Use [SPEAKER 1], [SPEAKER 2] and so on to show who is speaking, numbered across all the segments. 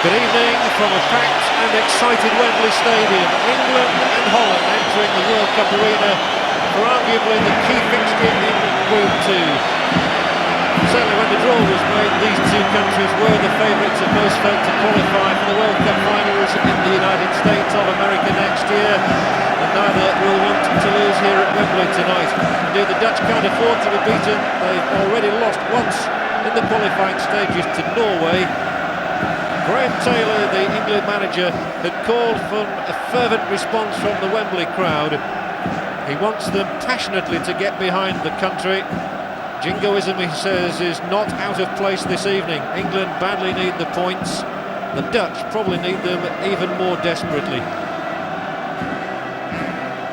[SPEAKER 1] Good evening from a packed and excited Wembley Stadium. England and Holland entering the World Cup arena for arguably the key fixture in Group 2. Certainly when the draw was made, these two countries were the favourites of most folk to qualify for the World Cup finals in the United States of America next year. And neither will want to lose here at Wembley tonight. Indeed, the Dutch can't afford to be beaten. They've already lost once in the qualifying stages to Norway. Graham Taylor, the England manager, had called for a fervent response from the Wembley crowd. He wants them passionately to get behind the country. Jingoism, he says, is not out of place this evening. England badly need the points. The Dutch probably need them even more desperately.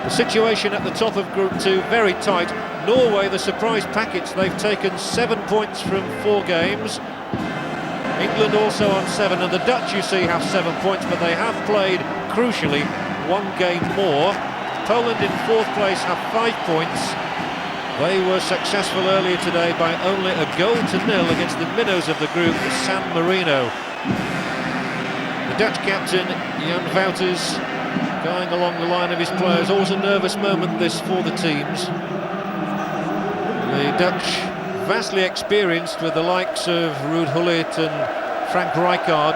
[SPEAKER 1] The situation at the top of Group 2, very tight. Norway, the surprise package, they've taken 7 points from 4 games. England also on 7, and the Dutch, you see, have 7 points, but they have played, crucially, 1 game more. Poland in 4th place have 5 points. They were successful earlier today by only a 1-0 against the minnows of the group, San Marino. The Dutch captain, Jan Wouters, going along the line of his players. Always a nervous moment, this, for the teams. The Dutch, vastly experienced with the likes of Ruud Gullit and Frank Rijkaard,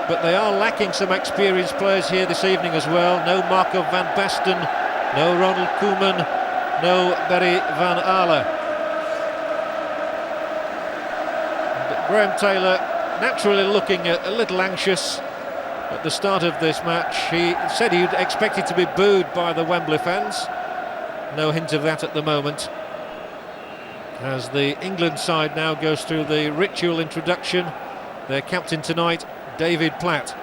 [SPEAKER 1] but they are lacking some experienced players here this evening as well. No Marco van Basten, no Ronald Koeman, no Barry van Aale. But Graham Taylor naturally looking a little anxious at the start of this match. He said he'd expected to be booed by the Wembley fans. No hint of that at the moment, as the England side now goes through the ritual introduction. Their captain tonight, David Platt.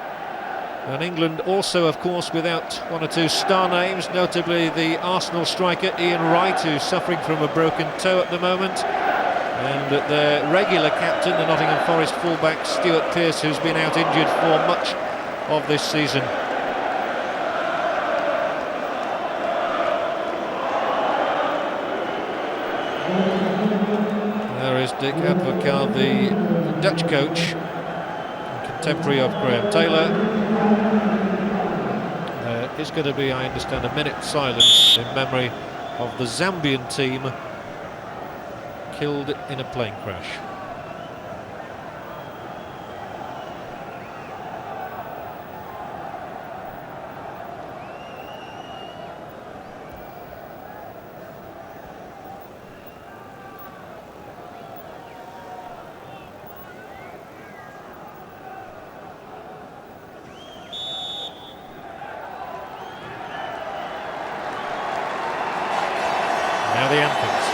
[SPEAKER 1] And England also, of course, without 1 or 2 star names, notably the Arsenal striker Ian Wright, who's suffering from a broken toe at the moment, and their regular captain, the Nottingham Forest fullback Stuart Pearce, who's been out injured for much of this season. There is Dick Advocaat, the Dutch coach, contemporary of Graham Taylor. There is going to be, I understand, a minute's silence in memory of the Zambian team killed in a plane crash. Now the anthems.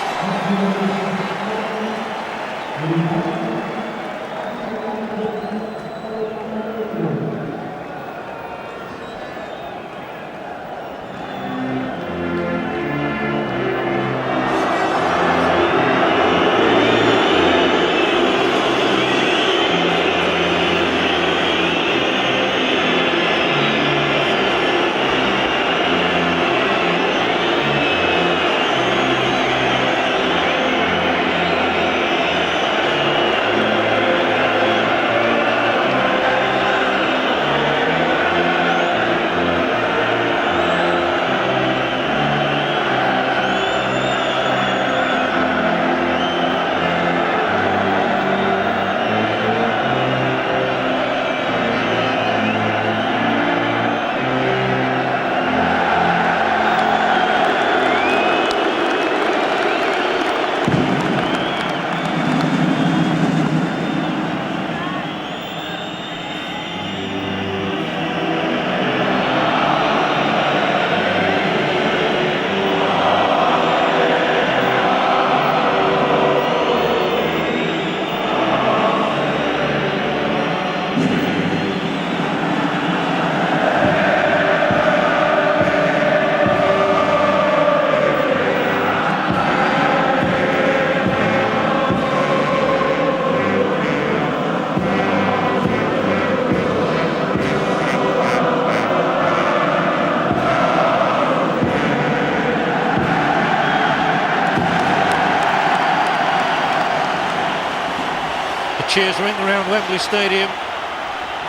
[SPEAKER 1] Cheers ring around Wembley Stadium.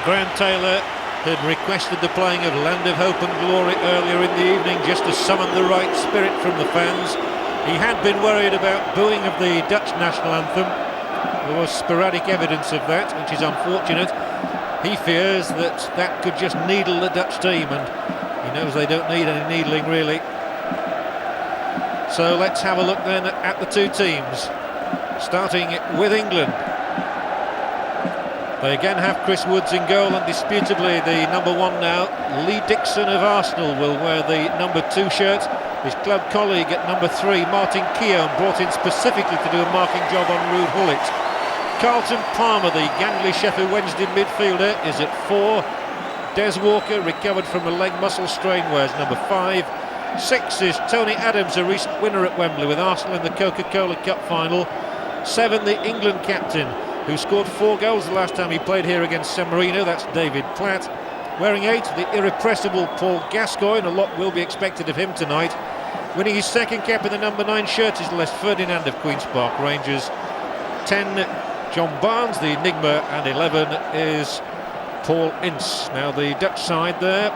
[SPEAKER 1] Graham Taylor had requested the playing of Land of Hope and Glory earlier in the evening just to summon the right spirit from the fans. He had been worried about booing of the Dutch national anthem. There was sporadic evidence of that, which is unfortunate. He fears that that could just needle the Dutch team, and he knows they don't need any needling really. So let's have a look then at the two teams, starting with England. They again have Chris Woods in goal, and disputably the number one now, Lee Dixon of Arsenal, will wear the number 2 shirt. His club colleague at number 3, Martin Keown, brought in specifically to do a marking job on Ruud Gullit. Carlton Palmer, the gangly Sheffield Wednesday midfielder, is at 4. Des Walker, recovered from a leg muscle strain, wears number 5. 6 is Tony Adams, a recent winner at Wembley with Arsenal in the Coca-Cola Cup final. 7, the England captain, who scored 4 goals the last time he played here against San Marino, that's David Platt. Wearing 8, the irrepressible Paul Gascoigne, a lot will be expected of him tonight. Winning his second cap in the number 9 shirt is Les Ferdinand of Queen's Park Rangers. 10, John Barnes, the enigma, and 11 is Paul Ince. Now the Dutch side there,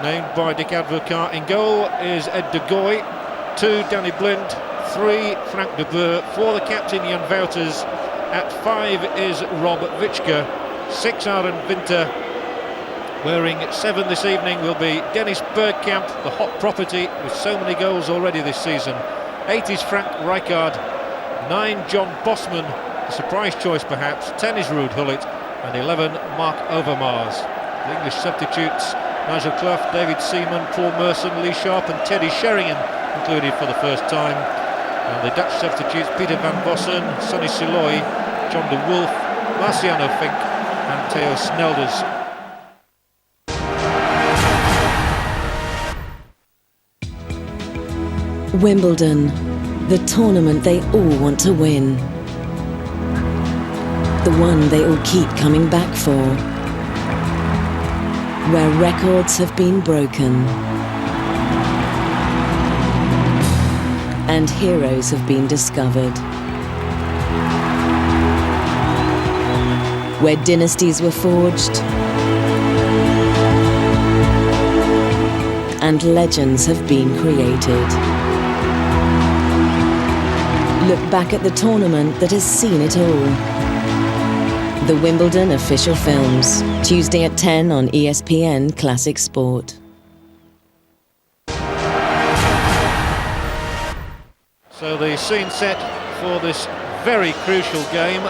[SPEAKER 1] named by Dick Advocaat in goal, is Ed de Goey. 2, Danny Blind. 3, Frank de Boer. 4, the captain, Jan Wouters. At 5 is Rob Witschke. 6, Aaron Winter. Wearing 7 this evening will be Dennis Bergkamp, the hot property with so many goals already this season. 8 is Frank Rijkaard. 9, John Bosman, a surprise choice perhaps. 10 is Ruud Gullit, and 11, Mark Overmars. The English substitutes, Nigel Clough, David Seaman, Paul Merson, Lee Sharp and Teddy Sheringham included for the first time. And the Dutch substitutes, Peter van Bossen, Sonny Siloy, John de Wolf, Marciano Fink and Theo Snelders.
[SPEAKER 2] Wimbledon, the tournament they all want to win. The one they all keep coming back for. Where records have been broken. And heroes have been discovered. Where dynasties were forged. And legends have been created. Look back at the tournament that has seen it all. The Wimbledon Official Films, Tuesday at 10 on ESPN Classic Sport.
[SPEAKER 1] So the scene set for this very crucial game.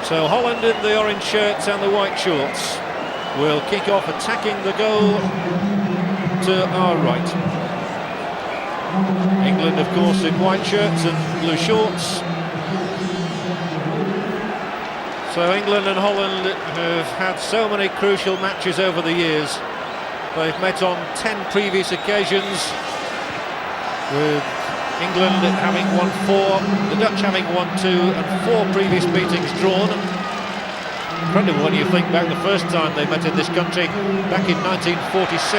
[SPEAKER 1] So Holland in the orange shirts and the white shorts will kick off, attacking the goal to our right. England, of course, in white shirts and blue shorts. So England and Holland have had so many crucial matches over the years. They've met on 10 previous occasions, with England having won 4, the Dutch having won 2, and 4 previous meetings drawn. Incredible when you think back the first time they met in this country, back in 1946,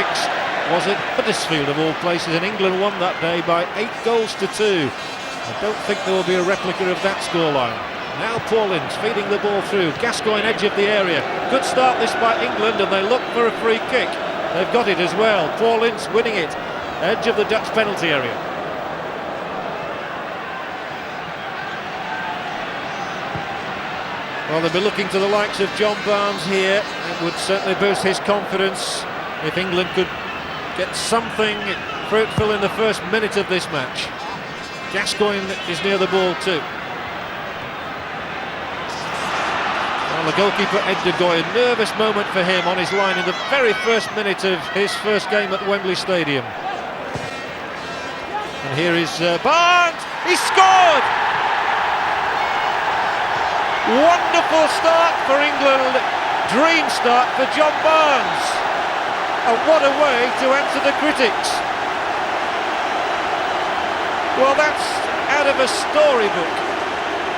[SPEAKER 1] was it? Huddersfield of all places, and England won that day by 8 goals to 2. I don't think there will be a replica of that scoreline. Now Paul Ince feeding the ball through, Gascoigne edge of the area. Good start this by England, and they look for a free kick. They've got it as well. Paul Ince winning it, edge of the Dutch penalty area. Well, they'll be looking to the likes of John Barnes here. It would certainly boost his confidence if England could get something fruitful in the first minute of this match. Gascoigne is near the ball too. Well, the goalkeeper Ed de Goey, a nervous moment for him on his line in the very first minute of his first game at Wembley Stadium. And here is Barnes. He scored! Wonderful start for England, dream start for John Barnes, and what a way to answer the critics. Well, that's out of a storybook.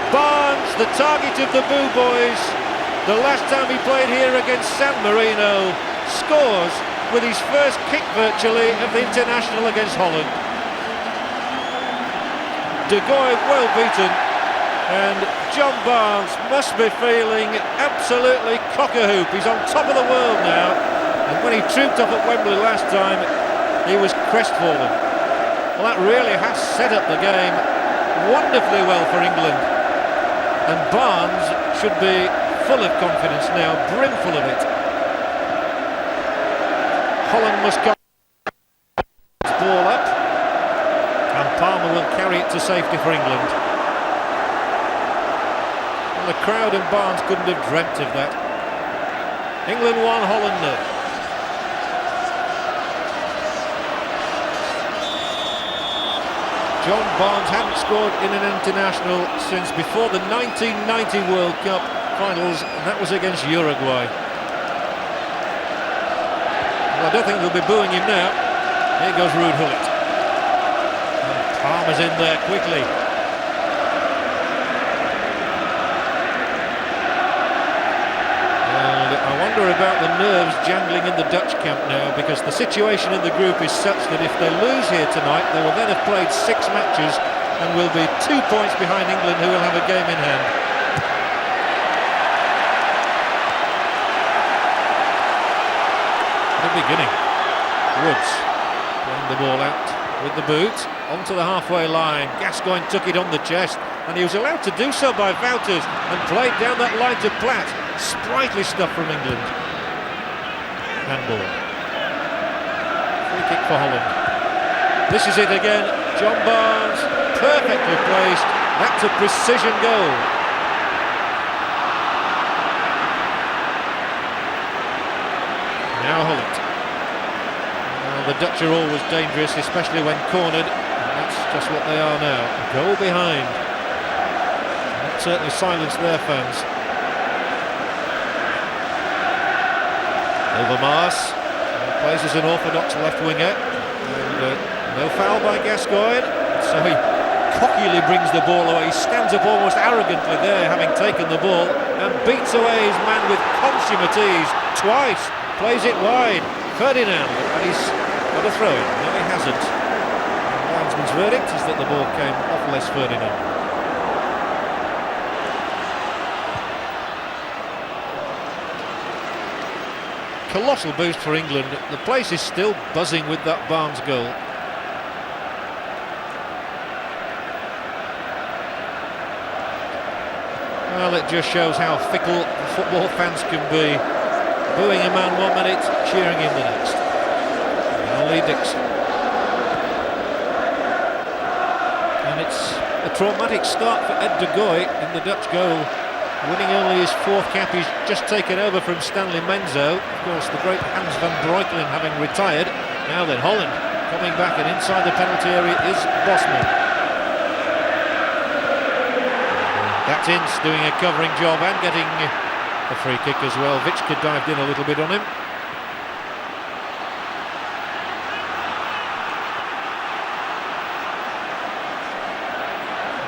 [SPEAKER 1] Barnes, the target of the Boo Boys, the last time he played here against San Marino, scores with his first kick virtually of the international against Holland. De Goey well beaten, and John Barnes must be feeling absolutely cock-a-hoop. He's on top of the world now, and when he trooped up at Wembley last time, he was crestfallen. Well, that really has set up the game wonderfully well for England, and Barnes should be full of confidence now, brimful of it. Holland must go ball up, and Palmer will carry it to safety for England. Well, the crowd and Barnes couldn't have dreamt of that. England 1, Holland 0. John Barnes hadn't scored in an international since before the 1990 World Cup finals, and that was against Uruguay. Well, I don't think they'll be booing him now. Here goes Ruud Gullit. And Palmer's in there quickly. And I wonder about the nerves jangling in the Dutch camp now, because the situation in the group is such that if they lose here tonight, they will then have played 6 matches and will be 2 points behind England, who will have a game in hand. The beginning. Woods playing the ball out with the boot onto the halfway line. Gascoigne took it on the chest, and he was allowed to do so by Wouters and played down that line to Platt. Sprightly stuff from England. Handball. Free kick for Holland. This is it again. John Barnes, perfectly placed. That's a precision goal. Now Holland. The Dutch are always dangerous, especially when cornered, and that's just what they are now. A goal behind. And that certainly silenced their fans. Overmars plays as an orthodox left winger, and no foul by Gascoigne, so he cockily brings the ball away. He stands up almost arrogantly there, having taken the ball, and beats away his man with consummate ease. Twice, plays it wide. Ferdinand, and he's got a throw in. No, he hasn't. The linesman's verdict is that the ball came off Les Ferdinand. Colossal boost for England. The place is still buzzing with that Barnes goal. Well, it just shows how fickle football fans can be. Booing a man 1 minute, cheering him the next. Lee Dixon. And it's a traumatic start for Ed de Goey in the Dutch goal. Winning only his 4th cap, he's just taken over from Stanley Menzo. Of course, the great Hans van Breukelen having retired. Now then, Holland coming back, and inside the penalty area is Bosman. That's Ince doing a covering job and getting a free kick as well. Vichka dived in a little bit on him.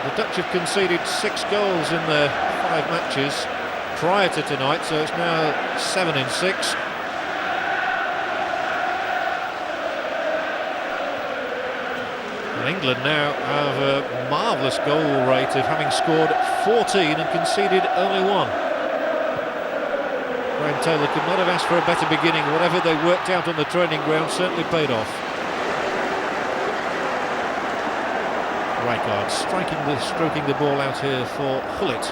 [SPEAKER 1] The Dutch have conceded 6 goals in their 5 matches prior to tonight, so it's now 7 in 6. And England now have a marvellous goal rate of having scored 14 and conceded only 1. Graham Taylor could not have asked for a better beginning. Whatever they worked out on the training ground certainly paid off. Rijkaard stroking the ball out here for Gullit.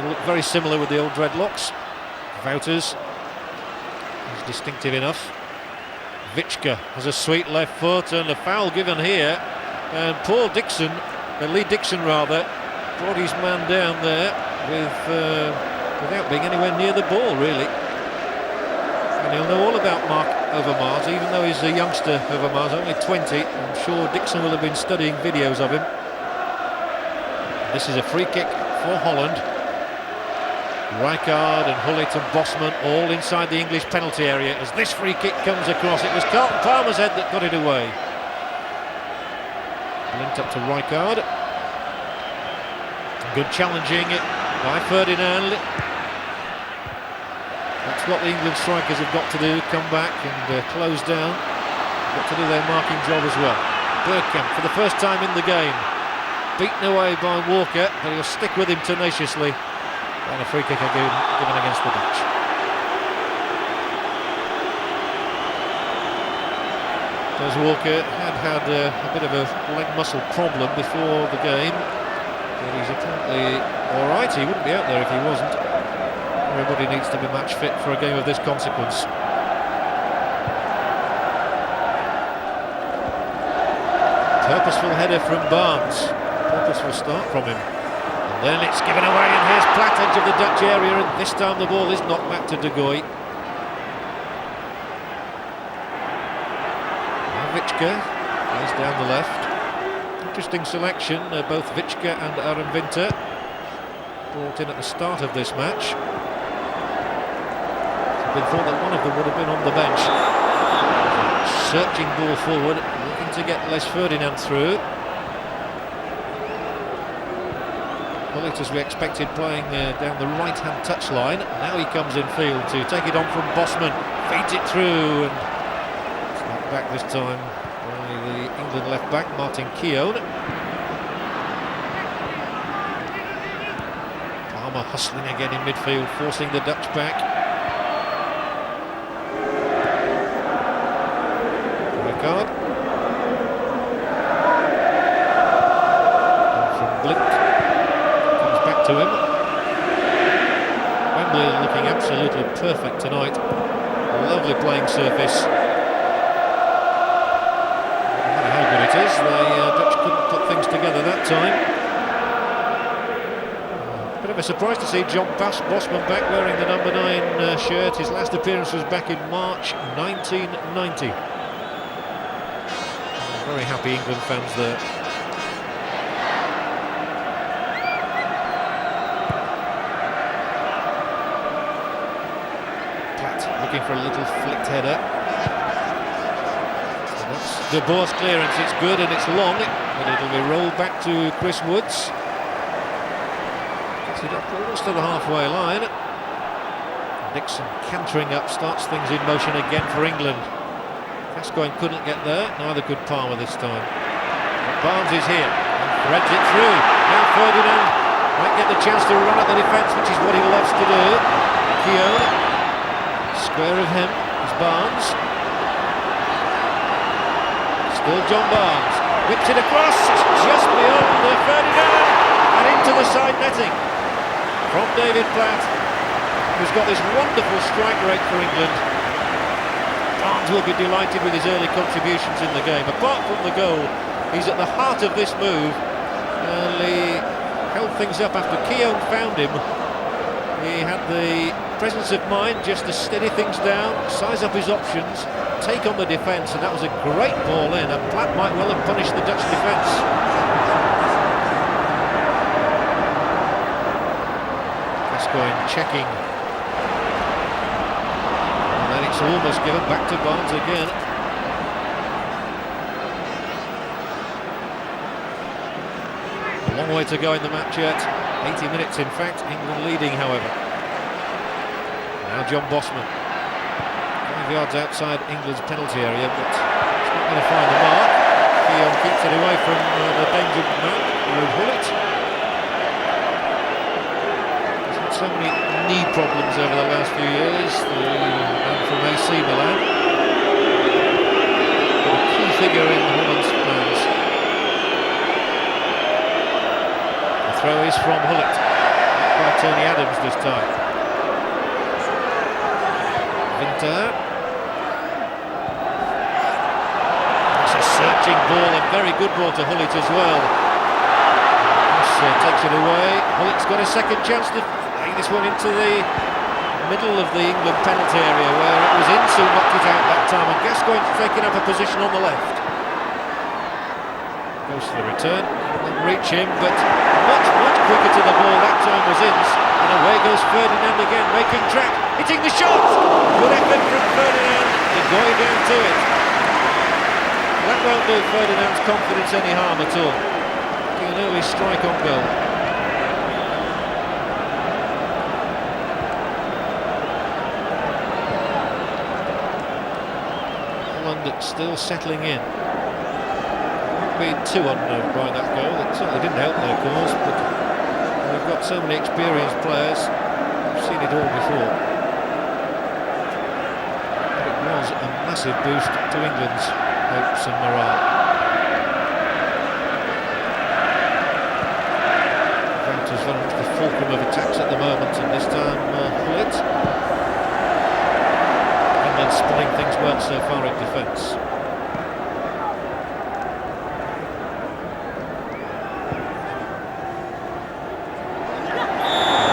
[SPEAKER 1] Look very similar with the old dreadlocks. Wouters is distinctive enough. Vichka has a sweet left foot, and a foul given here. And Paul Dixon, Lee Dixon rather, brought his man down there without being anywhere near the ball, really. And he'll know all about Mark Overmars, even though he's a youngster, Overmars, only 20. I'm sure Dixon will have been studying videos of him. This is a free kick for Holland. Rijkaard and Gullit and Bosman all inside the English penalty area as this free kick comes across. It was Carlton Palmer's head that got it away. Linked up to Rijkaard. Good challenging by Ferdinand. That's what the England strikers have got to do, come back and close down. Got to do their marking job as well. Bergkamp for the first time in the game. beaten away by Walker, but he'll stick with him tenaciously. And a free kick given against the Dutch. As Walker had a bit of a leg muscle problem before the game, but he's apparently alright. He wouldn't be out there if he wasn't. Everybody needs to be match fit for a game of this consequence. Purposeful header from Barnes. Purposeful start from him. And then it's given away, and here's Platt, edge of the Dutch area, and this time the ball is knocked back to De Goey. Vicka plays down the left. Interesting selection, both Vicka and Aramvinta brought in at the start of this match. It's been thought that one of them would have been on the bench. Searching ball forward, looking to get Les Ferdinand through. Gullit, as we expected, playing down the right-hand touchline. Now he comes in field to take it on from Bosman, feeds it through, and it's knocked back this time by the England left-back, Martin Keown. Palmer hustling again in midfield, forcing the Dutch back. Rijkaard. From Blind. To him. Wembley looking absolutely perfect tonight. Lovely playing surface. No matter how good it is, the Dutch couldn't put things together that time. Bit of a surprise to see John Bosman back wearing the number 9 shirt. His last appearance was back in March 1990. Very happy England fans there. Looking for a little flicked header. So that's De Boer's clearance. It's good and it's long, but it'll be rolled back to Chris Woods. Gets it up almost to the halfway line. Dixon cantering up, starts things in motion again for England. Gascoigne couldn't get there, neither could Palmer this time. But Barnes is here and threads it through. Now Ferdinand might get the chance to run at the defence, which is what he loves to do. Keown. Square of him is Barnes. Still John Barnes. Whips it across, just beyond Ferdinand, and into the side netting from David Platt, who's got this wonderful strike rate for England. Barnes will be delighted with his early contributions in the game. Apart from the goal, he's at the heart of this move. He held things up after Keown found him. He had the presence of mind just to steady things down, size up his options, take on the defence, and that was a great ball in, and Platt might well have punished the Dutch defence. Gascoigne checking, and then it's almost given back to Barnes again. A long way to go in the match yet. 80 minutes in fact, England leading however. Now John Bosman, 5 yards outside England's penalty area, but it's not going to find the mark. Keown keeps it away from the dangerous man, Gullit. He's had so many knee problems over the last few years, the man from AC Milan. But a key figure in Holland's plans. Throw is from Gullit, by Tony Adams this time. Vinter. It's a searching ball, a very good ball to Gullit as well. This takes it away. Gullit's got a second chance to play this one into the middle of the England penalty area, where it was Insu knocked it out that time, and Gascoigne's taking up a position on the left. Goes for the return, won't reach him, but much quicker to the ball that time was Ince, and away goes Ferdinand again, making track, hitting the shot! Good effort from Ferdinand, and going down to it. That won't do Ferdinand's confidence any harm at all. An early strike on goal. Holland still settling in. being too unnerved by that goal. It certainly didn't help their cause, but they've got so many experienced players. We've seen it all before. But it was a massive boost to England's hopes and morale. Is very much the fulcrum of attacks at the moment, and this time Hullet. England spotting things well so far in defence.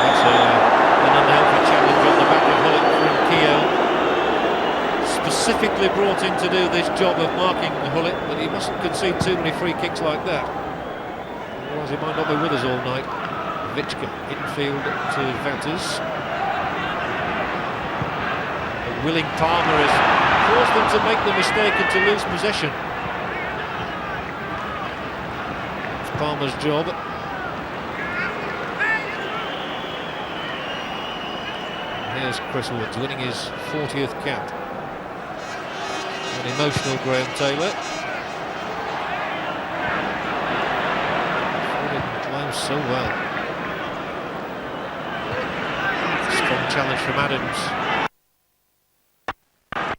[SPEAKER 1] That's an unhealthy challenge on the back of Hullet from Keogh. Specifically brought in to do this job of marking Hullet, but he mustn't concede too many free kicks like that. Otherwise he might not be with us all night. Vichka infield to Wouters. A willing Palmer has caused them to make the mistake and to lose possession. It's Palmer's job. And here's Chris Woods winning his 40th cap. An emotional Graham Taylor. It so well. Challenge from Adams.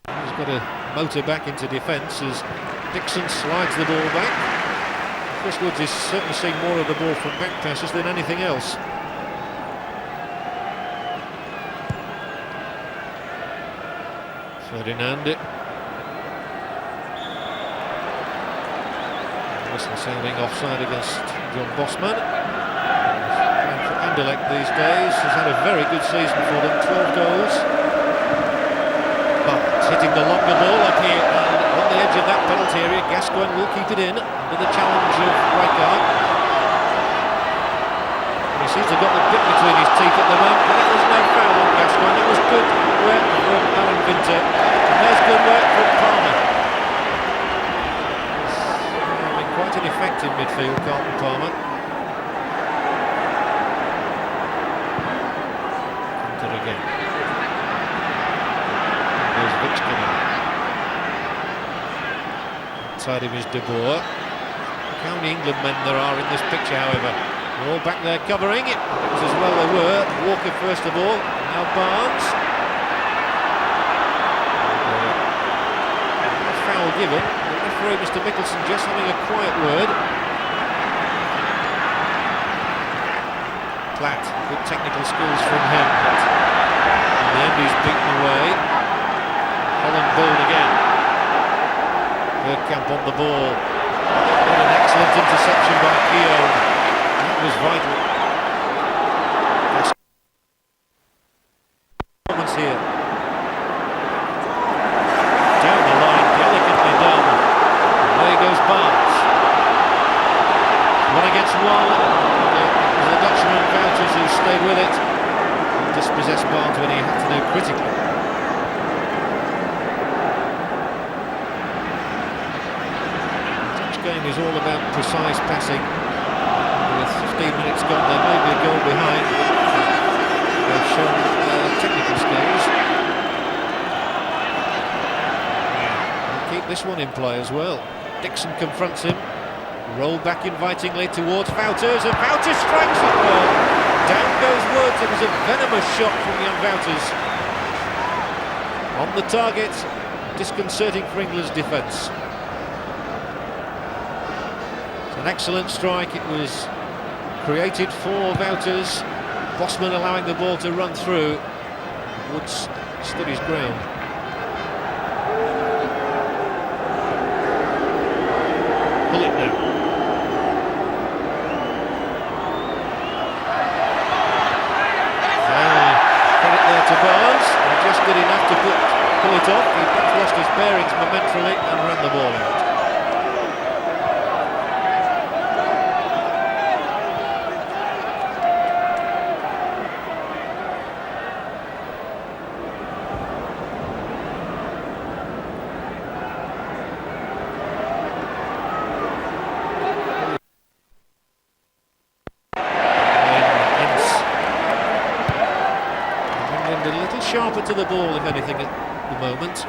[SPEAKER 1] He's got to motor back into defence as Dixon slides the ball back. Chris Woods is certainly seeing more of the ball from back passes than anything else. Ferdinand. Whistle sounding offside against John Bosman. Anderlecht these days has had a very good season for them, 12 goals. But hitting the longer ball up here and on the edge of that penalty area, Gascoigne will keep it in under the challenge of Rijkaard. He seems to have got the bit between his teeth at the moment, but that was no foul on Gascoigne. That was good work from Alan Winter, and there's good work from Palmer. He's been quite an effective midfield, Carlton Palmer. Again. There's Vichka now. Inside him is De Boer. Look how many England men there are in this picture, however. They're all back there covering it. It was as well they were. Walker first of all, now Barnes. A foul given. The referee, Mr. Mickelson, just having a quiet word. Platt, good technical skills from him. In the end he's beaten away. Holland bowled again. Bergkamp on the ball. What an excellent interception by Keogh. That was vital. Performance here. Down the line, delicately done. And there goes Barnes. One against one. It was the Dutchman Wouters who stayed with it. Dispossessed Barnes when he had to do critically. The Dutch game is all about precise passing. With 15 minutes gone, there may be a goal behind. They've shown technical skills. They'll keep this one in play as well. Dixon confronts him. Roll back invitingly towards Wouters, and Wouters strikes it well. Down goes Woods. It was a venomous shot from young Wouters. On the target, disconcerting for England's defence. It's an excellent strike. It was created for Wouters. Bosman allowing the ball to run through. Woods stood his ground. Pull it now. To Barnes, and just good enough to pull it off. He perhaps lost his bearings momentarily and ran the ball out. A little sharper to the ball, if anything, at the moment.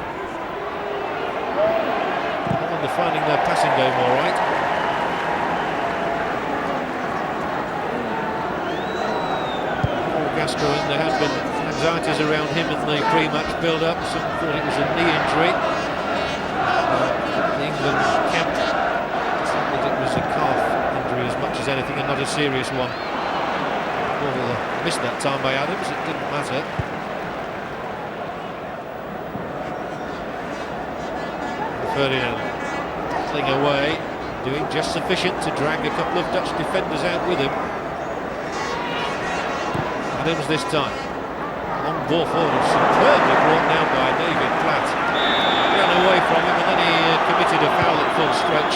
[SPEAKER 1] Holland are finding their passing game all right. Gascoigne. There had been anxieties around him in the pre-match build-up. Some thought it was a knee injury. The England camp thought that it was a calf injury as much as anything, and not a serious one. Well, missed that time by Adams. It didn't matter. Ferdinand battling away, doing just sufficient to drag a couple of Dutch defenders out with him. Adams this time. Long ball forward, superbly brought down by David Platt. Ran away from him and then he committed a foul at full stretch.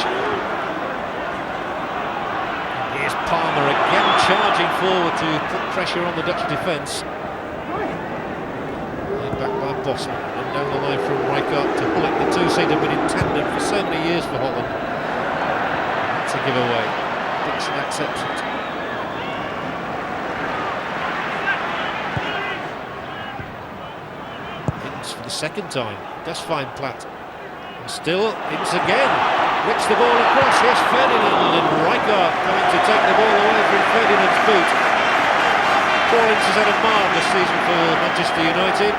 [SPEAKER 1] Here's Palmer again charging forward to put pressure on the Dutch defence. Back by Bosman and down the line from Rijkaard to Hullet. The two seem to have been in tandem for so many years for Holland. That's a giveaway. Dixon accepts it. Ince for the second time. Does find Platt. And still, Ince again. Whips the ball across. Here's Ferdinand and Rijkaard coming to take the ball away from Ferdinand's boot. Paul Ince has had a marvellous season for Manchester United.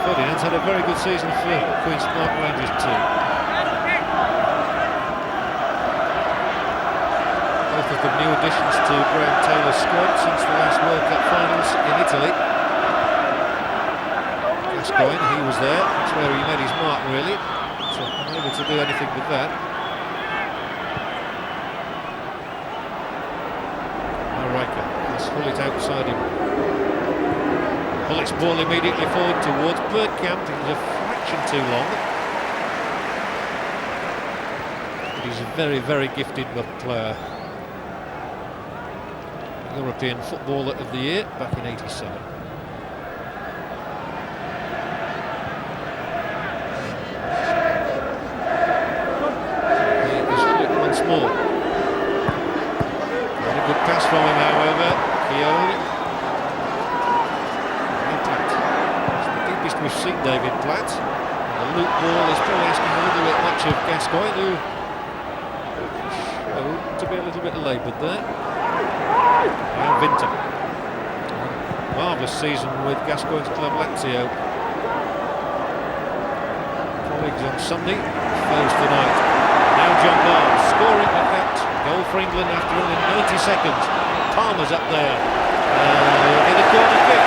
[SPEAKER 1] Ferdinand's had a very good season for Queen's Park Rangers too. Both of them new additions to Graham Taylor's squad since the last World Cup finals in Italy. Gascoigne, he was there. That's where he made his mark really. So unable to do anything with that. Rijkaard has Hullet outside him. Hullet's ball immediately forward towards Bergkamp. It was a fraction too long. But he's a very, very gifted player. European Footballer of the Year back in '87. Here is Hullet once more. Very good pass from him, however. Keown. We've seen David Platt. The loop ball is probably asking a little bit much of Gascoigne, who showed to be a little bit laboured there. Now Winter. Marvellous season with Gascoigne's club Lazio. Colleagues on Sunday, foes tonight. Now John Barnes scoring with that goal for England after only 90 seconds. Palmer's up there in a corner kick.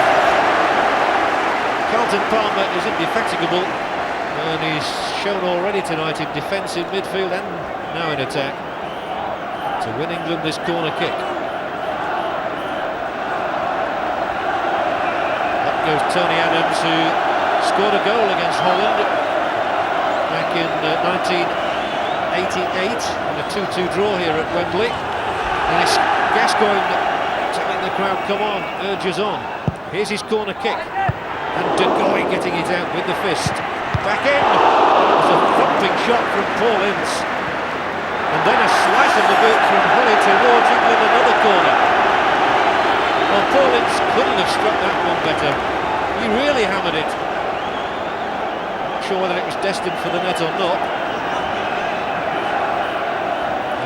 [SPEAKER 1] Carlton Palmer is indefatigable and he's shown already tonight in defence, in midfield and now in attack to win England this corner kick. Up goes Tony Adams, who scored a goal against Holland back in 1988 in a 2-2 draw here at Wembley. And it's Gascoigne telling the crowd, come on, urges on. Here's his corner kick. And De Goey getting it out with the fist. Back in! There's a thumping shot from Paul Ince. And then a slice of the boot from Hullet towards England, another corner. Well, Paul Ince couldn't have struck that one better. He really hammered it. Not sure whether it was destined for the net or not.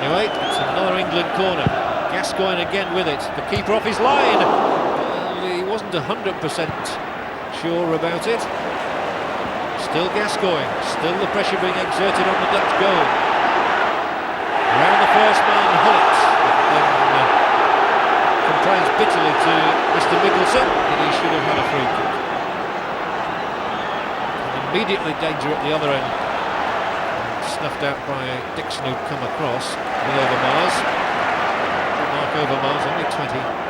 [SPEAKER 1] Anyway, it's another England corner. Gascoigne again with it. The keeper off his line. Well, he wasn't 100% sure about it. Still Gascoigne, still the pressure being exerted on the Dutch goal. Around the first man, Hullet, then complains bitterly to Mr. Mickelson that he should have had a free kick. And immediately danger at the other end. Snuffed out by Dixon, who'd come across with Overmars. Mark Overmars, only 20.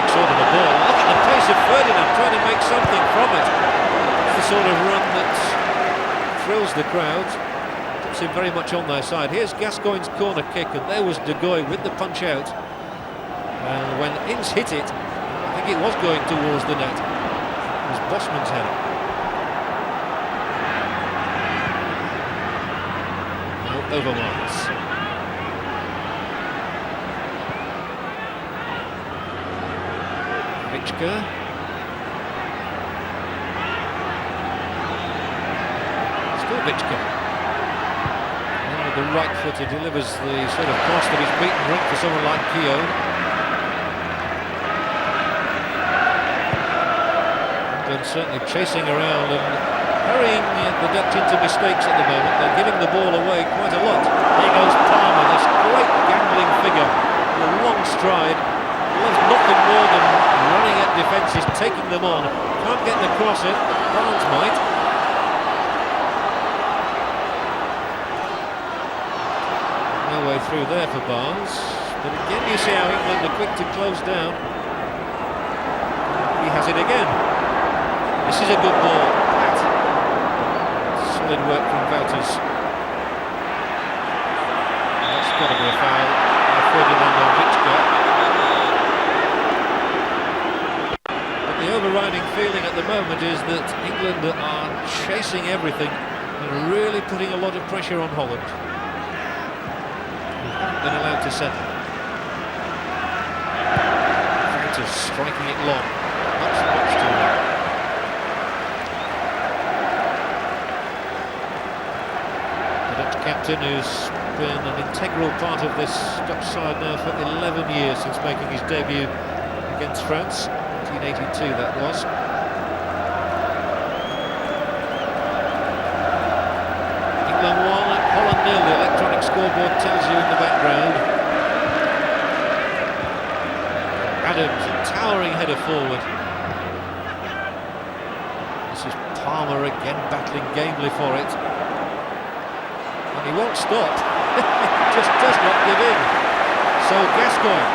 [SPEAKER 1] Sort of a ball. Look at the pace of Ferdinand trying to make something from it. It's the sort of run that thrills the crowd, puts him very much on their side. Here's Gascoigne's corner kick, and there was De Goey with the punch out. And when Ince hit it, I think it was going towards the net. It was Bosman's header. Now Overmars. Still Vichka. And the right footer delivers the sort of cross that is beaten route for someone like Keown. England certainly chasing around and hurrying the Dutch into mistakes at the moment. They're giving the ball away quite a lot. Here goes Palmer, this great gambling figure with a long stride. Loves nothing more than running at defences, taking them on. Can't get the cross in. Barnes might. No way through there for Barnes. But again, you see how England are quick to close down. He has it again. This is a good ball. Platt. Solid work from Wouters. That's got to be a foul by Ferdinand Nowitzki. But the overriding feeling at the moment is that England are chasing everything and really putting a lot of pressure on Holland. Who haven't been allowed to settle. Wouters striking it long. Much too long. Captain, who's been an integral part of this Dutch side now for 11 years since making his debut against France, 1982 that was. England 1, Holland 0, the electronic scoreboard tells you in the background. Adams, a towering header forward. This is Palmer again battling gamely for it. He won't stop. Just does not give in. So Gascoigne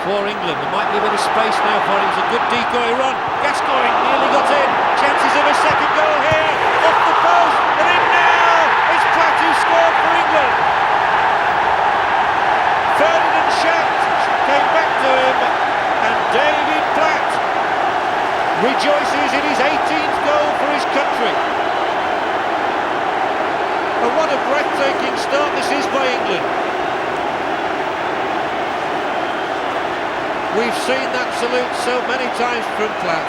[SPEAKER 1] for England. There might be a bit of space now for him. It's a good decoy run. Gascoigne nearly got in. Chances of a second goal here. Off the post and in now. It's Platt who scored for England. Ferdinand Schacht came back to him, and David Platt rejoices in his 18th goal for his country. And what a breathtaking start this is by England. We've seen that salute so many times from Platt.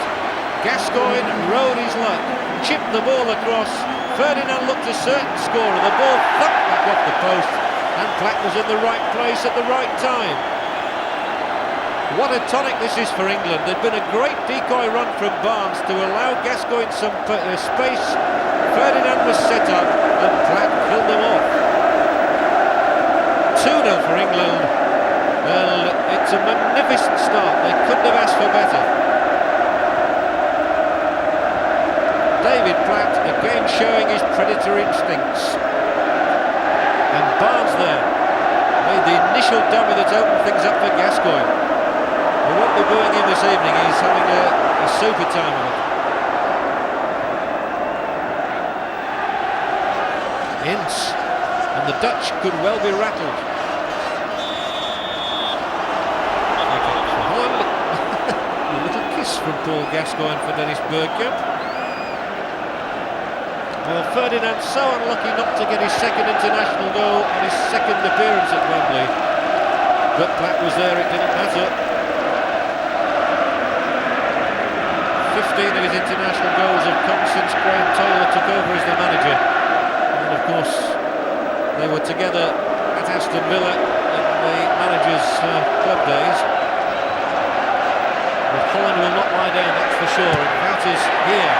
[SPEAKER 1] Gascoigne rode his luck, chipped the ball across. Ferdinand looked a certain scorer. The ball thumped back off the post, and Platt was in the right place at the right time. What a tonic this is for England. There'd been a great decoy run from Barnes to allow Gascoigne some space. Ferdinand was set up and Platt killed them off. 2-0 for England. Well, it's a magnificent start. They couldn't have asked for better. David Platt again showing his predator instincts. And Barnes there made the initial dummy that opened things up for Gascoigne. And what we're doing in this evening is having a super time on it. Ince, and the Dutch could well be rattled. A little kiss from Paul Gascoigne for Dennis Bergkamp. Well, Ferdinand so unlucky not to get his second international goal on his second appearance at Wembley. But Platt was there, it didn't matter. 15 of his international goals have come since Graham Taylor took over as the manager. And of course, they were together at Aston Villa in the manager's club days. But Holland will not lie down, that's for sure. And Wouters here,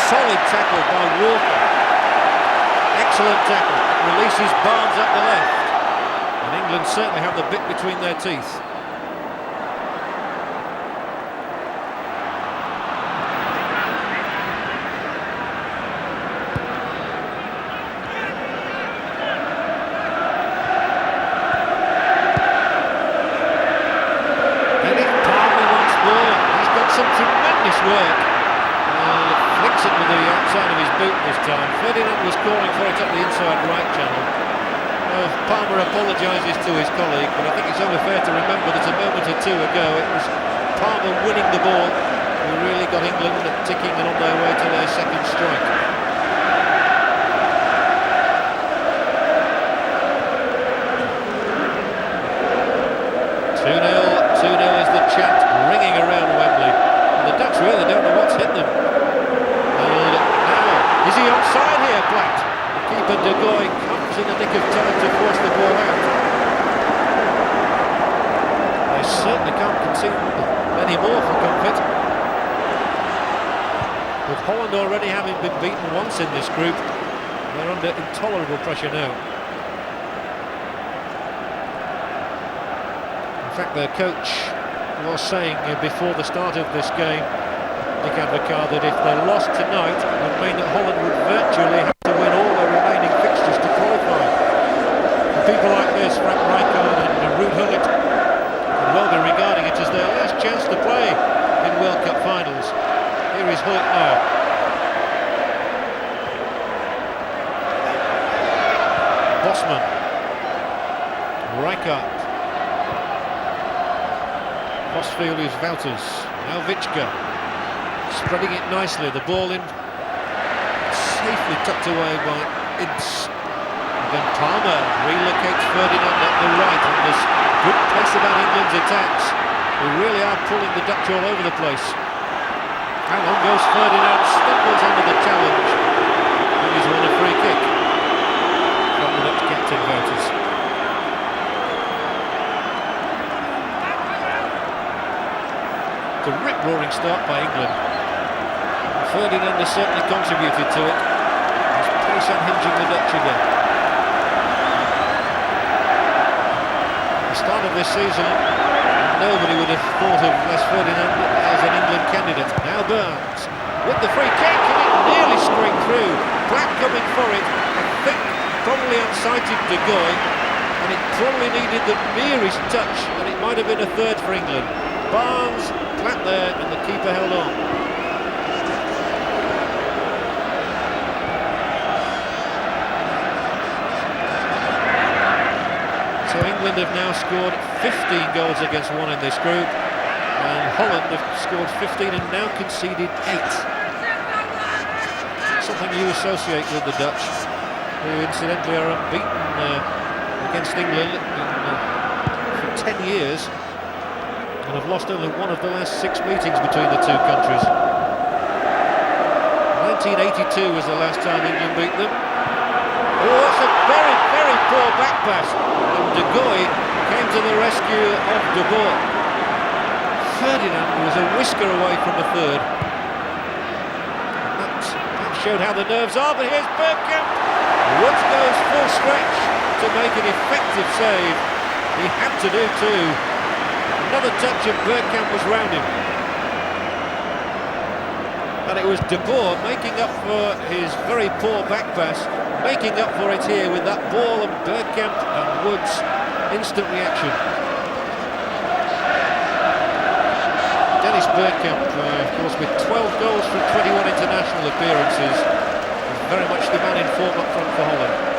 [SPEAKER 1] solid tackle by Walker. Excellent tackle, releases Barnes up the left. And England certainly have the bit between their teeth. Some tremendous work. Flicks it with the outside of his boot this time. Ferdinand was calling for it up the inside right channel. Palmer apologises to his colleague, but I think it's only fair to remember that a moment or two ago it was Palmer winning the ball who really got England ticking and on their way to their second strike. Is the chant ringing around Wembley. And the Dutch really don't know what's hit them. And now, is he offside here, Platt? The keeper De Goey comes Netherlands in the nick of time to force the ball out. They certainly can't concede many more for comfort. With Holland already having been beaten once in this group, they're under intolerable pressure now. In fact, their coach was saying before the start of this game, Nick Advocaat, that if they lost tonight, it would mean that Holland would virtually have to win all their remaining fixtures to qualify. And people like this, Frank Rijkaard and Ruud Gullit, could well be regarding it as their last chance to play in World Cup finals. Here is Gullit now. Bosman. Rijkaard. Crossfield is Wouters. Now Vichka. Spreading it nicely. The ball in. Safely tucked away by Ince. And then Palmer relocates Ferdinand at the right. And there's good pace about England's attacks. They really are pulling the Dutch all over the place. How long goes Ferdinand? Stumbles under the challenge. And he's won a free kick from the Dutch captain Wouters. It's a rip-roaring start by England. Ferdinand has certainly contributed to it. He's pace unhinging the Dutch again. At the start of this season, nobody would have thought of Les Ferdinand as an England candidate. Now Burns with the free kick, and it nearly scraped through. Black coming for it. I think probably unsighted De Goey, and it probably needed the merest touch, and it might have been a third for England. Barnes, Platt there, and the keeper held on. So England have now scored 15 goals against 1 in this group, and Holland have scored 15 and now conceded 8. Something you associate with the Dutch, who incidentally are unbeaten against England for 10 years, and have lost only one of the last 6 meetings between the two countries. 1982 was the last time England beat them. Oh, it's a very, very poor back pass, and De Goey came to the rescue of De Boer. Ferdinand was a whisker away from a third. That showed how the nerves are, but here's Bergkamp. Woods goes full stretch to make an effective save. He had to do too. Another touch and Bergkamp was round him. And it was De Boer making up for his very poor back pass, making up for it here with that ball, and Bergkamp and Woods, instant reaction. Dennis Bergkamp, of course, with 12 goals from 21 international appearances, is very much the man in form up front for Holland.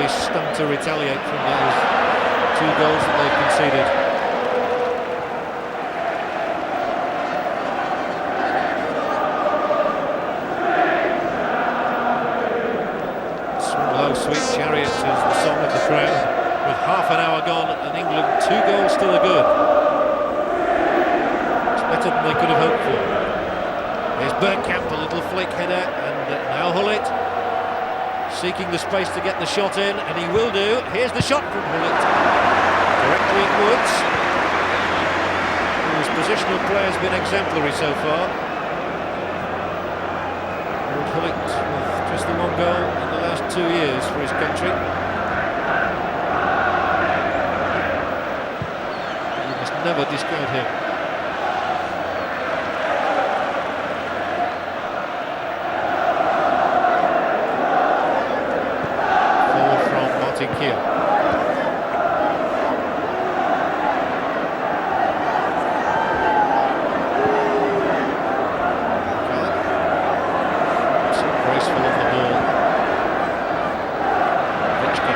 [SPEAKER 1] Stumped to retaliate from those 2 goals that they've conceded. Swing Low, Sweet Chariot is the song of the crowd. With half an hour gone and England 2 goals to the good. It's better than they could have hoped for. Here's Bergkamp, a little flick header, and now Gullit. Seeking the space to get the shot in, and he will do. Here's the shot from Gullit. Directly at Woods, whose positional play has been exemplary so far. Gullit with just the 1 goal in the last 2 years for his country. You must never discount him. Here. So graceful on the ball. Vichka.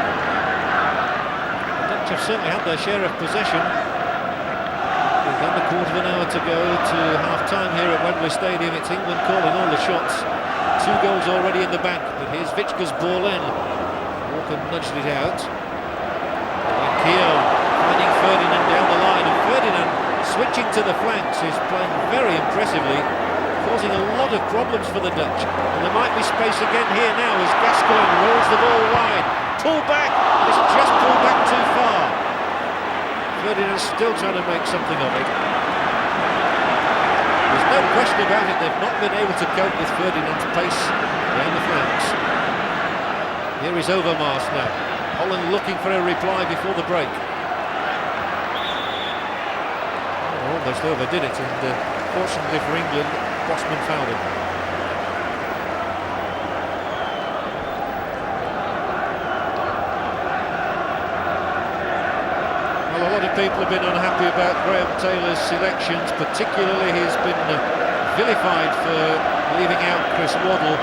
[SPEAKER 1] The Dutch have certainly had their share of possession. With under a quarter of an hour to go to half-time here at Wembley Stadium. It's England calling all the shots. 2 goals already in the bank, but here's Vichka's ball in. Walker nudged it out. Keogh finding Ferdinand down the line, and Ferdinand switching to the flanks is playing very impressively, causing a lot of problems for the Dutch. And there might be space again here now as Gascoigne rolls the ball wide. Pull back, and it's just pulled back too far. Ferdinand's still trying to make something of it. There's no question about it, they've not been able to cope with Ferdinand's pace down the flanks. Here is Overmars now. Holland looking for a reply before the break. Oh, almost overdid it, and fortunately for England, Bosman fouled him. Well, a lot of people have been unhappy about Graham Taylor's selections, particularly he's been vilified for leaving out Chris Waddle.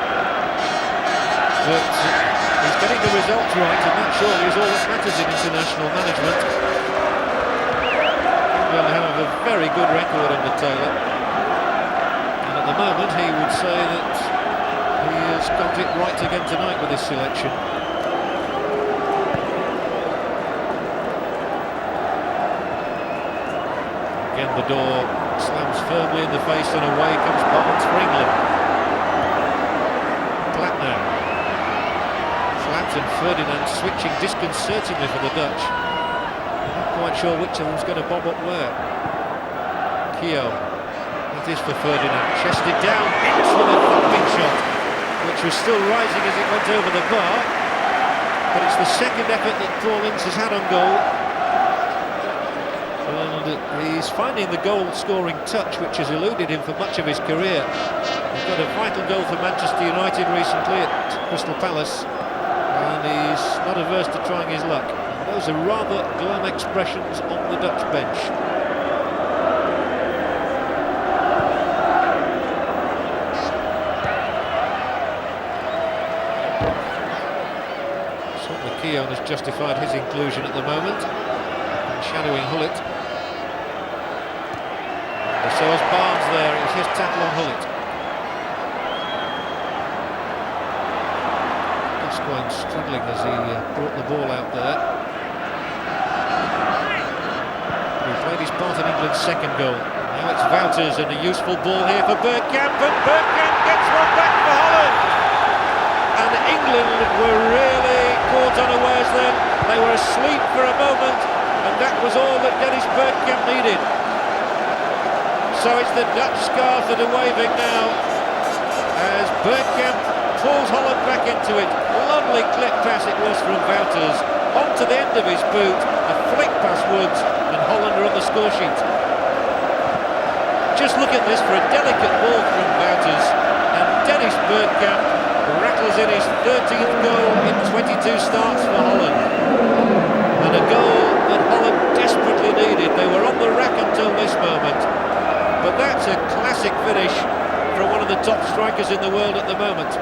[SPEAKER 1] But he's getting the results right, and that surely is all that matters in international management. England have a very good record under Taylor, and at the moment he would say that he has got it right again tonight with his selection. Again the door slams firmly in the face, and away comes Barnes for England. Platt now. And Ferdinand switching disconcertingly for the Dutch. Not quite sure which of them's going to bob up where. Keogh. It is for Ferdinand. Chested down. Ince with a thumping shot, which was still rising as it went over the bar. But it's the second effort that Paul Ince has had on goal. And he's finding the goal-scoring touch, which has eluded him for much of his career. He's got a vital goal for Manchester United recently at Crystal Palace. And he's not averse to trying his luck. And those are rather glum expressions on the Dutch bench. Certainly Keown has justified his inclusion at the moment, and shadowing Hullet. And so has Barnes there, it was his tackle on Hullet. Struggling as he brought the ball out there. He played his part in England's second goal. Now it's Wouters, and a useful ball here for Bergkamp, and Bergkamp gets one back for Holland. And England were really caught unawares then. They were asleep for a moment, and that was all that Dennis Bergkamp needed. So it's the Dutch scarf that are waving now as Bergkamp pulls Holland back into it. Lovely clip pass it was from Wouters, onto the end of his boot, a flick past Woods, and Holland are on the score sheet. Just look at this for a delicate ball from Wouters, and Dennis Bergkamp rattles in his 13th goal in 22 starts for Holland. And a goal that Holland desperately needed. They were on the rack until this moment. But that's a classic finish from one of the top strikers in the world at the moment.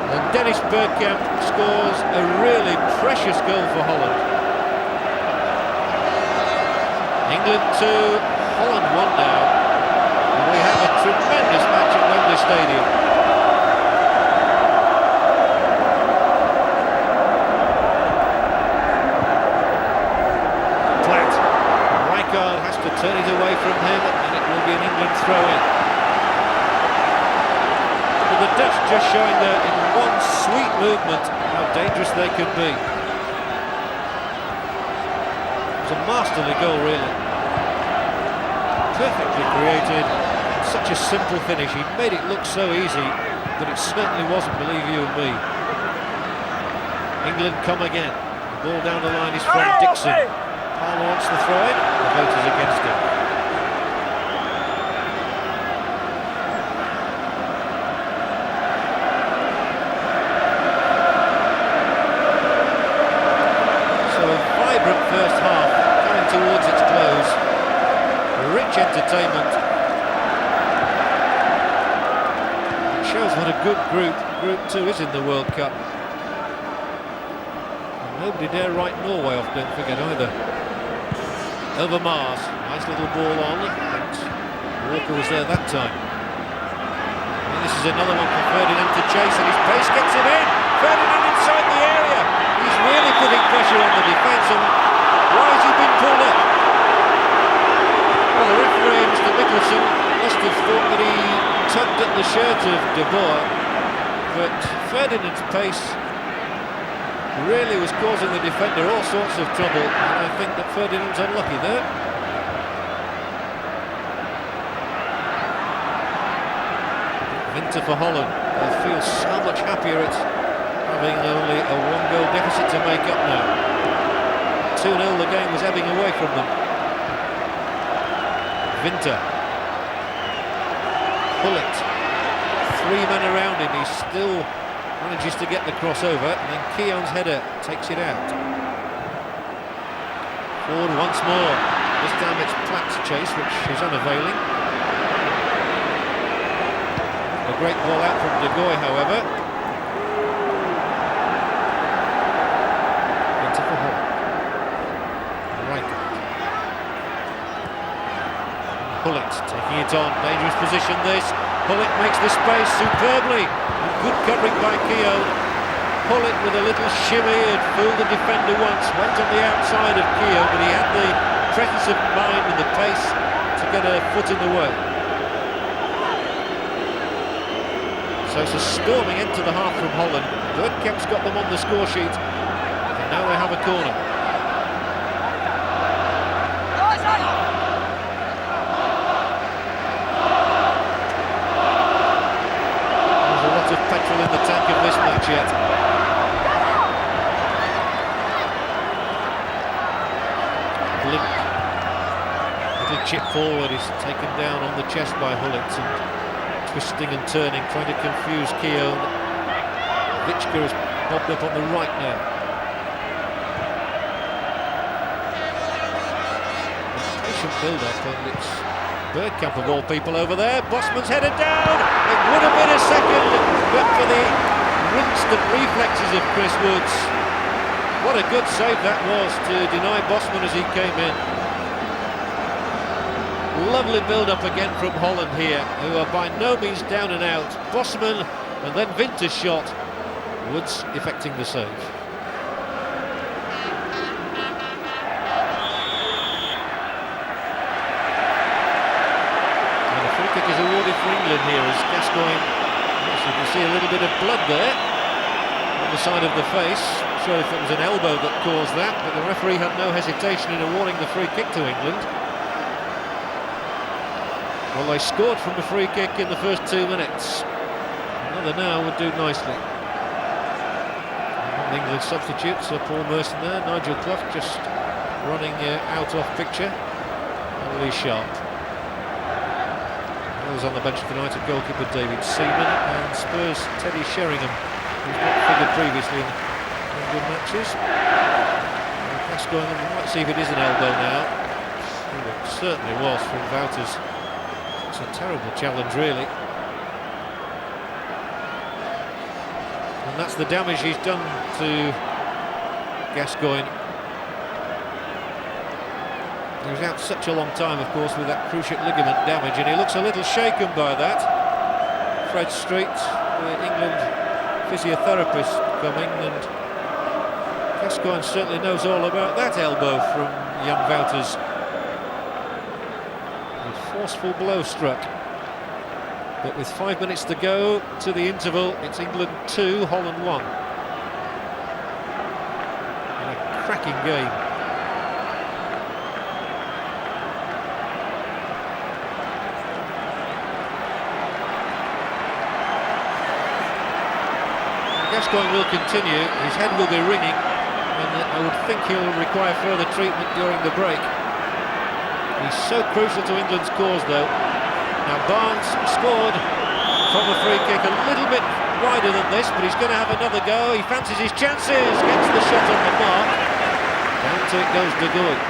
[SPEAKER 1] And Dennis Bergkamp scores a really precious goal for Holland. England 2, Holland 1 now. And we have a tremendous match at Wembley Stadium. Platt. Rijkaard has to turn it away from him, and it will be an England throw-in. The Dutch just showing there in one sweet movement how dangerous they can be. It was a masterly goal, really. Perfectly created, such a simple finish. He made it look so easy, but it certainly wasn't, believe you and me. England come again. The ball down the line is from Dixon. Palmer wants the throw in, the vote is against him. First half coming towards its close. Rich entertainment. It shows what a good Group 2 is in the World Cup. And nobody dare write Norway off, don't forget either. Overmars, nice little ball on, but Walker was there that time. And this is another one for Ferdinand to chase, and his pace gets him in. Ferdinand inside the area. He's really putting pressure on shirt of De Boer, but Ferdinand's pace really was causing the defender all sorts of trouble, and I think that Ferdinand's unlucky there. Winter for Holland. They feel so much happier at having only a one-goal deficit to make up now. 2-0, the game was ebbing away from them. Winter. Bullet. 3 men around him, he still manages to get the crossover, and then Keown's header takes it out. Forward once more. This time it's Platt's chase, which is unavailing. A great ball out from De Goey, however. Into for Hull. Right. Bullet taking it on. Dangerous position this. Bullet makes the space superbly. Good covering by Keown. Bullet with a little shimmy had fooled the defender once. Went on the outside of Keown, but he had the presence of mind and the pace to get a foot in the way. So it's a storming end to the half from Holland. Bergkamp's got them on the score sheet, and now they have a corner. There's a lot of petrol in the tank of this match yet. Blink. Little chip forward is taken down on the chest by Hullet, and twisting and turning, trying to confuse Keown. Vichka has popped up on the right now. Patient build-up, and it's Bergkamp of all people over there. Bosman's headed down. It would have been a second, but for the instant reflexes of Chris Woods. What a good save that was to deny Bosman as he came in. Lovely build-up again from Holland here, who are by no means down and out. Bosman and then Winter's shot. Woods effecting the save. And a free kick is awarded for England here as Gascoigne. Yes, you can see a little bit of blood there on the side of the face. Not sure if it was an elbow that caused that, but the referee had no hesitation in awarding the free kick to England. Well, they scored from a free kick in the first 2 minutes. Another now would do nicely. And England substitutes, Paul Merson there, Nigel Clough just running out off picture, and Lee Sharp. Others on the bench tonight are goalkeeper David Seaman and Spurs' Teddy Sheringham, who's not figured previously in England matches. Gascoigne, we might see if it is an elbow now. Oh, it certainly was from Wouters. It's a terrible challenge, really. And that's the damage he's done to Gascoigne. He was out such a long time, of course, with that cruciate ligament damage, and he looks a little shaken by that. Fred Street, the England physiotherapist, coming, and Gascoigne certainly knows all about that elbow from young Wouters. Forceful blow struck, but with 5 minutes to go to the interval, it's England 2, Holland 1. And a cracking game. Gascoigne will continue, his head will be ringing, and I would think he'll require further treatment during the break. He's so crucial to England's cause, though. Now Barnes scored from a free kick a little bit wider than this, but he's going to have another go. He fancies his chances, gets the shot on the mark. Down to it goes De Goey.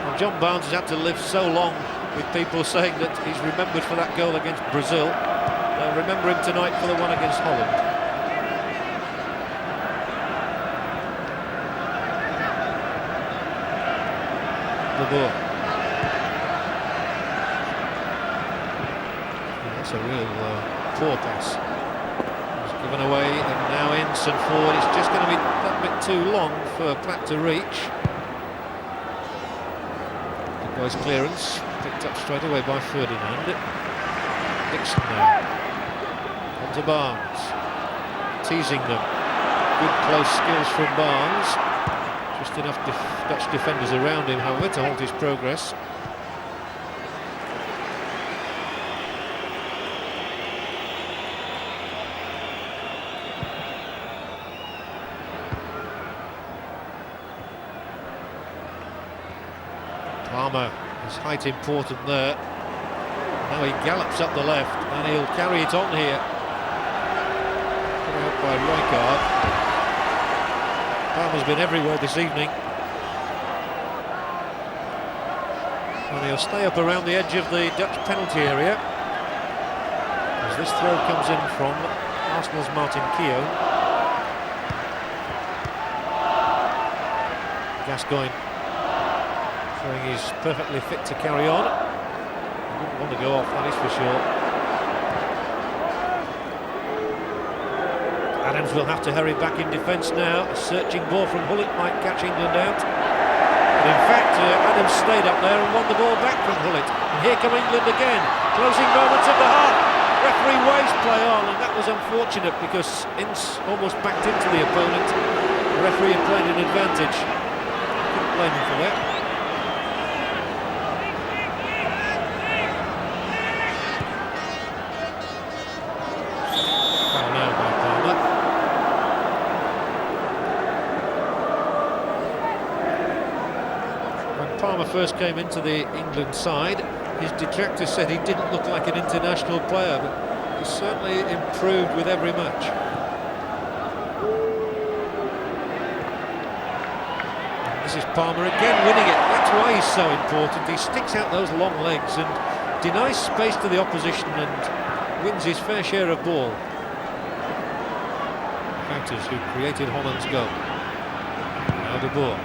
[SPEAKER 1] Well, John Barnes has had to live so long with people saying that he's remembered for that goal against Brazil. They'll remember him tonight for the one against Holland. The ball. That's a real poor pass. It's given away, and now Ensign forward. It's just going to be that bit too long for Platt to reach. De Boy's clearance, picked up straight away by Ferdinand. Dixon now. On to Barnes. Teasing them. Good close skills from Barnes. Just enough Dutch defenders around him, however, to halt his progress. Palmer, his height important there. Now he gallops up the left and he'll carry it on here. Put out by Rijkaard. Palmer's been everywhere this evening. And he'll stay up around the edge of the Dutch penalty area as this throw comes in from Arsenal's Martin Keown. Gascoigne showing he's perfectly fit to carry on. He wouldn't want to go off, that is for sure. Adams will have to hurry back in defence now. A searching ball from Hullet might catch England out. But in fact, Adams stayed up there and won the ball back from Hullet. And here come England again. Closing moments of the half. Referee waves play on, and that was unfortunate because Ince almost backed into the opponent. The referee had played an advantage. Couldn't blame him for that. Palmer first came into the England side, his detractors said he didn't look like an international player, but he's certainly improved with every match. And this is Palmer again winning it. That's why he's so important. He sticks out those long legs and denies space to the opposition and wins his fair share of ball. Factors who created Holland's goal. Now De Boer.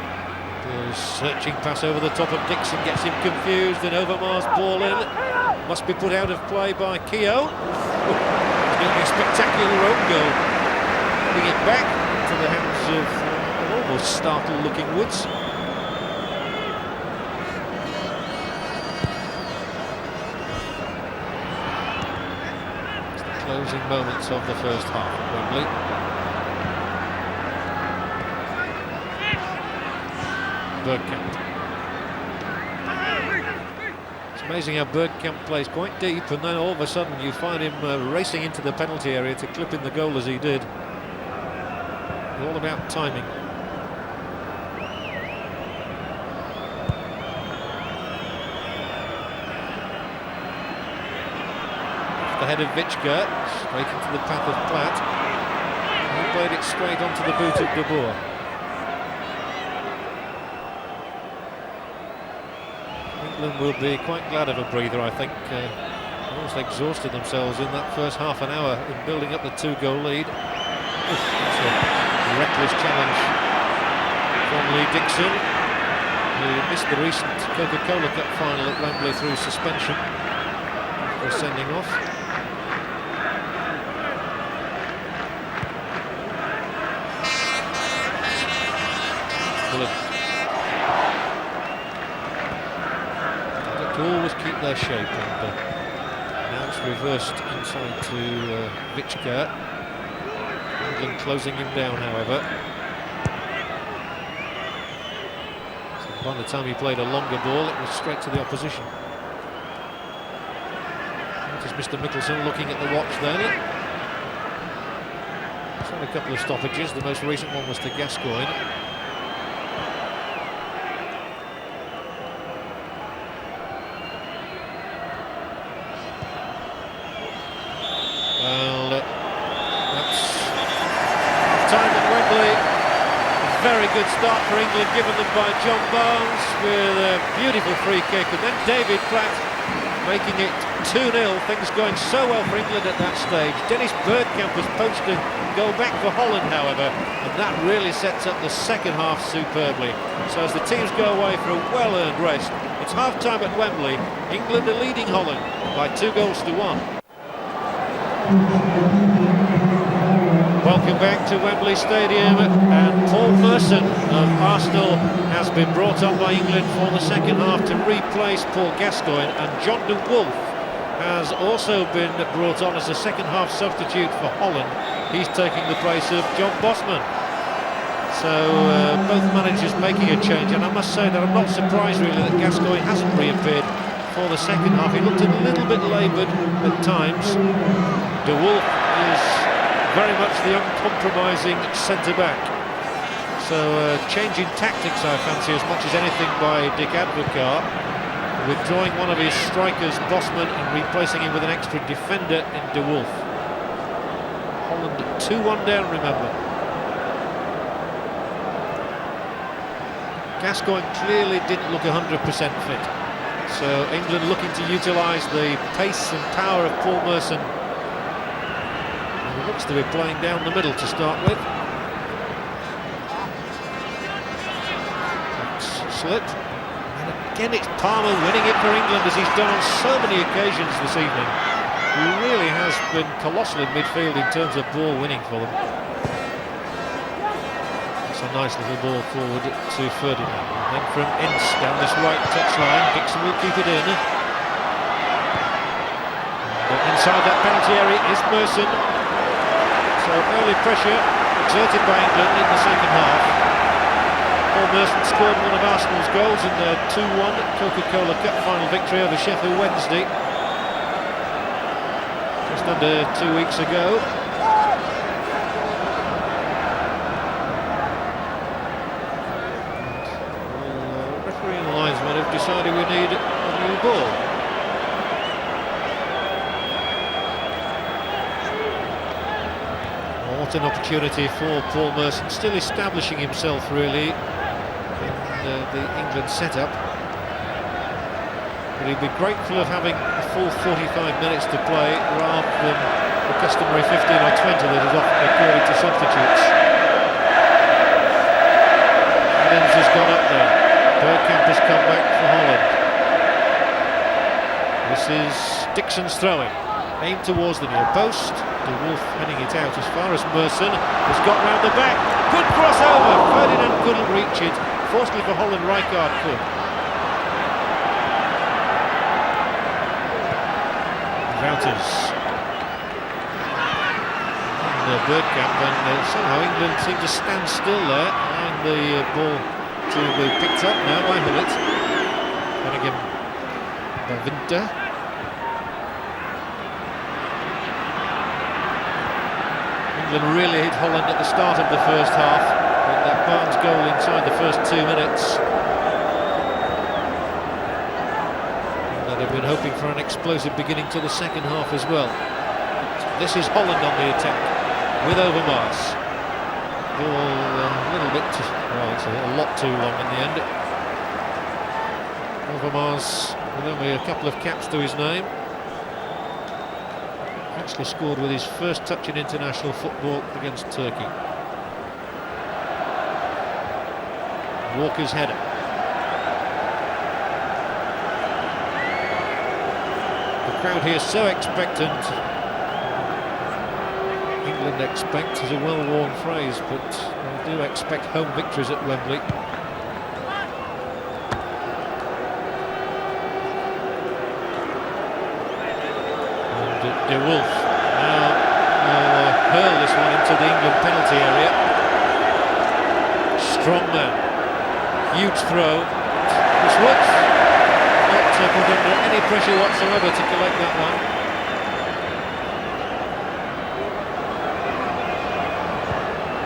[SPEAKER 1] Searching pass over the top of Dixon, gets him confused, and Overmars ball in. Must be put out of play by Keown. He's getting a spectacular own goal. Putting it back to the hands of an almost startled looking Woods. It's the closing moments of the first half at Wembley. Bergkamp. It's amazing how Bergkamp plays quite deep, and then all of a sudden you find him racing into the penalty area to clip in the goal as he did. All about timing. Off the head of Vichka, straight into the path of Platt. He played it straight onto the boot of De Boer. England will be quite glad of a breather, I think. Almost exhausted themselves in that first half an hour in building up the 2-goal lead. That's a reckless challenge from Lee Dixon, who missed the recent Coca-Cola Cup final at Wembley through suspension for sending off. Always keep their shape, and now it's reversed inside to Vichka. England closing him down, however. So by the time he played a longer ball, it was straight to the opposition. That is Mr. Mickelson looking at the watch then. He's had a couple of stoppages. The most recent one was to Gascoigne. Time at Wembley. A very good start for England, given them by John Barnes with a beautiful free kick, and then David Platt making it 2-0. Things going so well for England at that stage. Dennis Bergkamp was poached to go back for Holland, however, and that really sets up the second half superbly. So as the teams go away for a well-earned rest, it's half-time at Wembley. England are leading Holland by 2-1. Welcome back to Wembley Stadium, and Paul Merson of Arsenal has been brought on by England for the second half to replace Paul Gascoigne, and John de Wolf has also been brought on as a second half substitute for Holland. He's taking the place of John Bosman. So both managers making a change, and I must say that I'm not surprised really that Gascoigne hasn't reappeared for the second half. He looked a little bit laboured at times. De Wolf is very much the uncompromising centre-back. So changing tactics, I fancy, as much as anything by Dick Advocaat, withdrawing one of his strikers, Bosman, and replacing him with an extra defender in De Wolf. Holland 2-1 down, remember. Gascoigne clearly didn't look 100% fit. So England looking to utilise the pace and power of Paul Merson. He looks to be playing down the middle to start with. Slipped. And again it's Palmer winning it for England, as he's done on so many occasions this evening. He really has been colossal in midfield in terms of ball winning for them. It's a nice little ball forward to Ferdinand. And then from Ince down this right touchline, Dixon will keep it in. And inside that penalty area is Merson. So early pressure exerted by England in the second half. Paul Merson scored one of Arsenal's goals in their 2-1 Coca-Cola Cup final victory over Sheffield Wednesday just under 2 weeks ago. Referee and linesman have decided we need a new ball. What an opportunity for Paul Merson, still establishing himself really in the England setup. But he'd be grateful of having a full 45 minutes to play rather than the customary 15 or 20 that is often accorded to substitutes. Adams has gone up there. Bergkamp has come back for Holland. This is Dixon's throwing. Aimed towards the near post. De Wolf heading it out as far as Merson has got round the back. Good crossover. Ferdinand couldn't reach it. Fortunately for Holland, Rijkaard could. Wouters. And Bergkamp, and somehow England seem to stand still there, and the ball to be picked up now by Hullet. And again by Winter. England really hit Holland at the start of the first half with that Barnes goal inside the first 2 minutes. And they've been hoping for an explosive beginning to the second half as well. This is Holland on the attack with Overmars. Ball a little bit, well, it's a lot too long in the end. Overmars with only a couple of caps to his name. Actually scored with his first touch in international football against Turkey. Walker's header. The crowd here so expectant. England expect is a well-worn phrase, but they do expect home victories at Wembley. De Wolf now will hurl this one into the England penalty area. Strong man, huge throw. This looks not put under any pressure whatsoever to collect that one.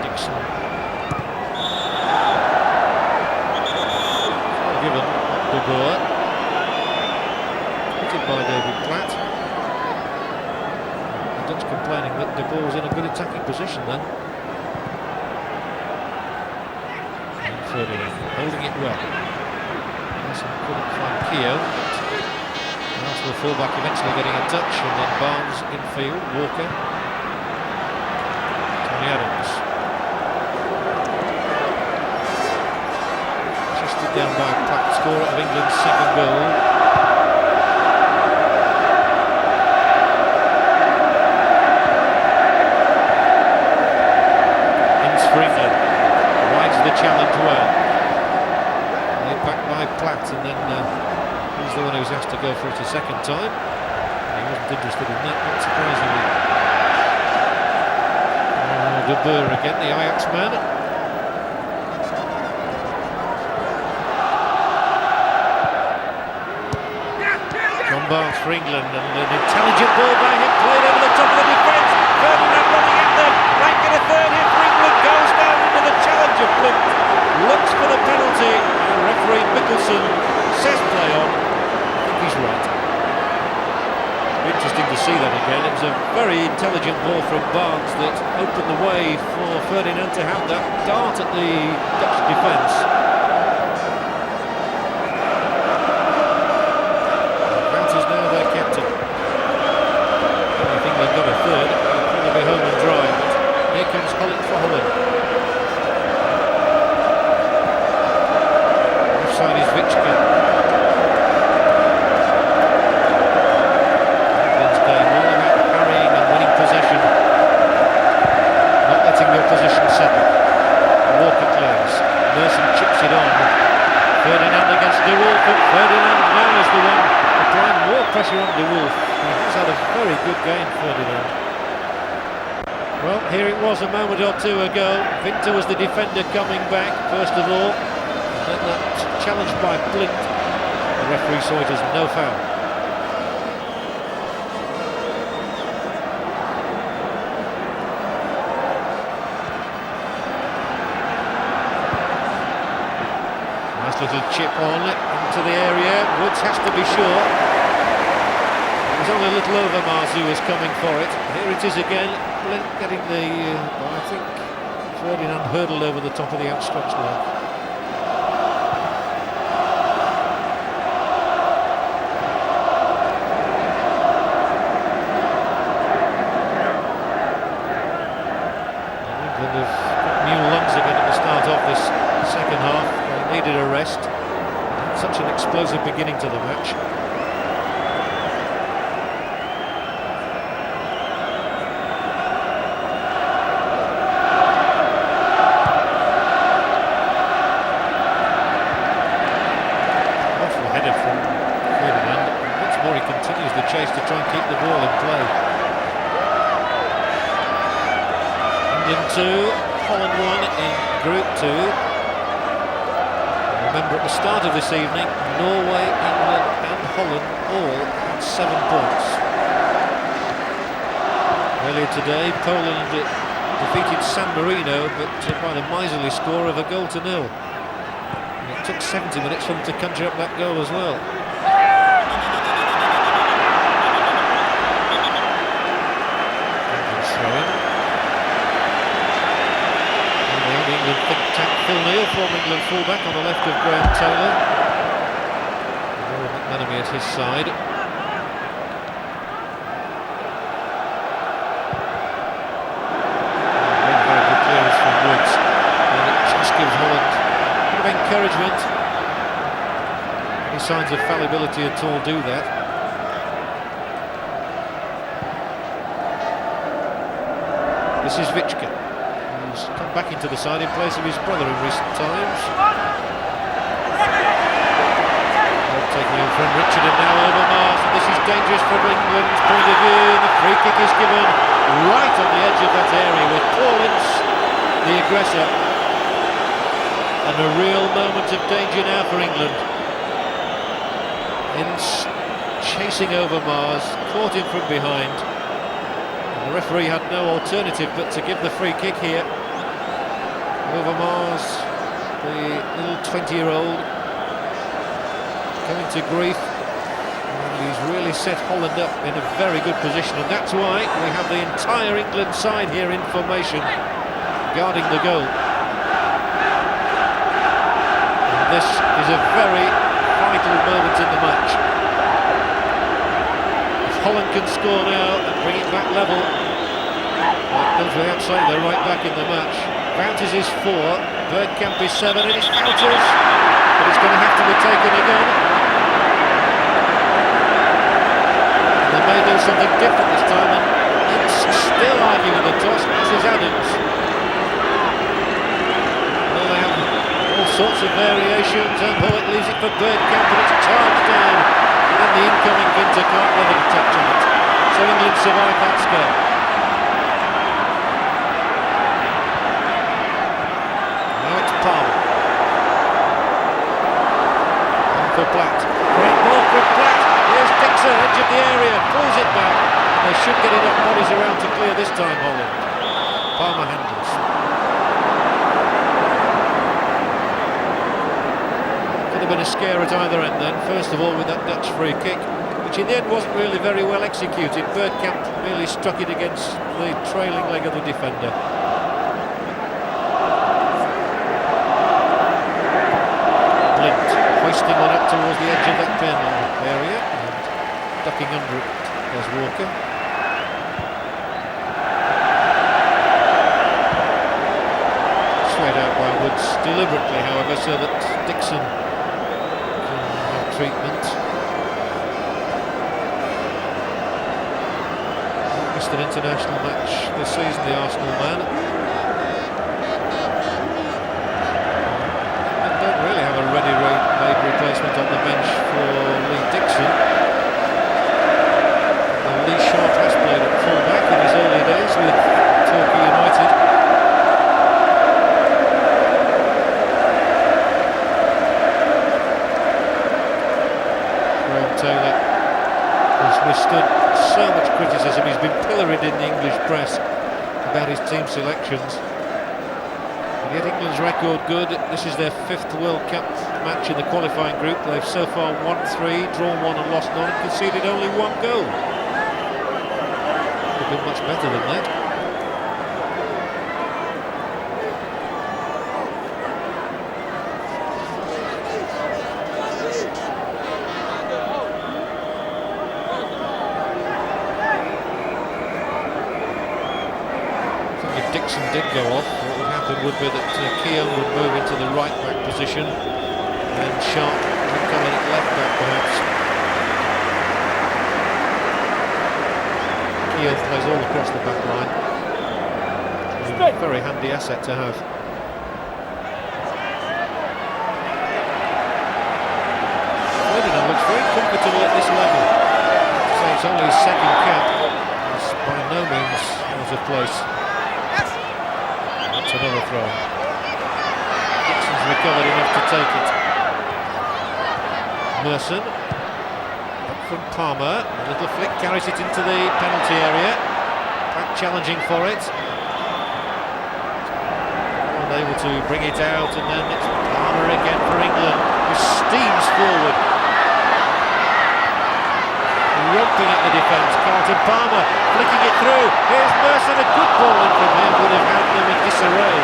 [SPEAKER 1] Dixon. Given De Boer. Hit by David Platt. Dutch complaining that De Boer was in a good attacking position then. And Ferdinand holding it well. Nelson couldn't find Keogh. Arsenal fullback eventually getting a touch, and then Barnes infield, Walker. Tony Adams. Chested down by Platt, scorer of England's second goal. challenge well. Laid back by Platt, and then he's the one who's asked to go for it a second time. He wasn't interested in that, not surprisingly. De Boer again, the Ajax man. John Barnes for England, and an intelligent ball by him, played over the top of the defence. Ferdinand running at them, might get a third here for England, goes down into the challenge of Flint, looks for the penalty, and referee Mickelson says play on. I think he's right. Interesting to see that again. It was a very intelligent ball from Barnes that opened the way for Ferdinand to have that dart at the Dutch defence. Is now their captain. I think they've got a third. They'll probably be home and dry. But here comes Holland for Holland. Offside is Vichka. England's game all about harrying and winning possession, not letting the opposition settle. Walker clears. Merson chips it on. Ferdinand against De Wolf, and Ferdinand now is the one applying more pressure on De Wolf. He's had a very good game, Ferdinand. Well, here it was a moment or two ago. Winter was the defender coming back, first of all. And then that challenge by Blint. The referee saw it as no foul. Nice little chip on into the area. Woods has to be sure. It was only a little over Mars who was coming for it. Here it is again. Blint getting the, I think Ferdinand hurdled over the top of the outstretched leg. England have got new lungs again at the start of this second half. They needed a rest. Such an explosive beginning to the match. Awful header from Ferdinand. Once more he continues the chase to try and keep the ball in play. England 2, Holland 1 in Group 2. Remember, at the start of this evening, Norway, England and Holland all had 7 points. Earlier today, Poland defeated San Marino, but by the miserly score of 1-0. And it took 70 minutes for them to conjure up that goal as well. England's throw-in. England think-tank Phil Neal, former England fullback, on the left of Graham Taylor. McManamy at his side. Very good clearance from Woods. And it just gives Holland a bit of encouragement. Any signs of fallibility at all do that. This is Vichka. He's come back into the side in place of his brother in recent times. Taking in from Richard and now over Mars, and this is dangerous from England's point of view. The free kick is given right on the edge of that area with Paul Ince, the aggressor. And a real moment of danger now for England. Ince chasing over Mars, caught him from behind. And the referee had no alternative but to give the free kick here. Over Mars, the little 20-year-old coming to grief, and he's really set Holland up in a very good position, and that's why we have the entire England side here in formation guarding the goal. And this is a very vital moment in the match. If Holland can score now and bring it back level, that goes without saying they're right back in the match. Bounties is 4, Bergkamp is 7, and it's Wouters, but it's going to have to be taken again. And they may do something different this time, and it's still arguing the toss, as is Adams. Well, they have sorts of variations, and Hullett leaves it for Bergkamp, and it's charged down, and the incoming Winter can't let him touch on it. So England survive that scare. Now it's Palmer. And for Platt. Great ball for Platt. Here's Dixon, edge of the area, pulls it back. They should get enough bodies around to clear this time, Holland. Palmer handles. Could have been a scare at either end then. First of all with that Dutch free kick, which in the end wasn't really very well executed. Bergkamp merely struck it against the trailing leg of the defender. Blind hoisting one up towards the edge of that penalty area and ducking under it as Walker. Swayed out by Woods deliberately, however, so that Dixon can have treatment. Missed an international match this season, the Arsenal man. They don't really have a ready-made replacement on the bench for Lee Dixon. Lee Sharp has played at full-back in his early days with Torquay United. Taylor has withstood so much criticism. He's been pilloried in the English press about his team selections. And yet England's record good. This is their 5th World Cup match in the qualifying group. They've so far won 3, drawn 1 and lost none, and conceded only 1 goal. Could have been much better than that. Dixon did go off, what would happen would be that Keown would move into the right back position and Sharp would come in at left back perhaps. Keown plays all across the back line. A very handy asset to have. Ferdinand looks very comfortable at this level. So it's only his 2nd cap. It's by no means out of place. That's another throw. Dixon's recovered enough to take it. Merson. Up from Palmer. A little flick carries it into the penalty area. Platt challenging for it. Unable to bring it out, and then it's Palmer again for England, who steams forward. Romping at the defence. Carlton Palmer flicking it through. Here's Merson, a good ball in from him, would have had them in disarray.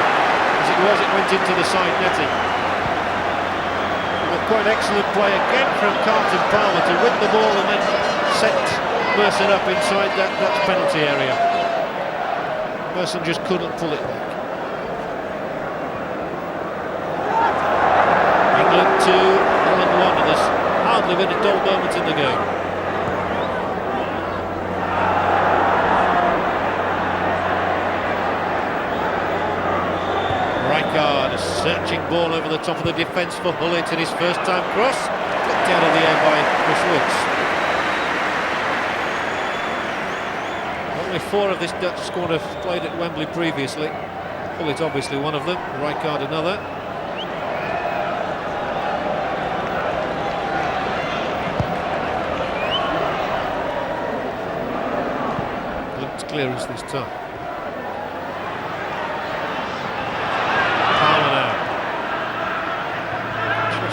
[SPEAKER 1] As it was, it went into the side netting. But quite excellent play again from Carlton Palmer to win the ball and then set Merson up inside that penalty area. Merson just couldn't pull it back. England 2, Holland 1, and there's hardly been a dull moment in the game. A searching ball over the top of the defence for Hullett in his first time cross, flicked out of the air by Chris Woods. Only 4 of this Dutch squad have played at Wembley previously. Hullett obviously one of them, Rijkaard another. Looked clearance this time.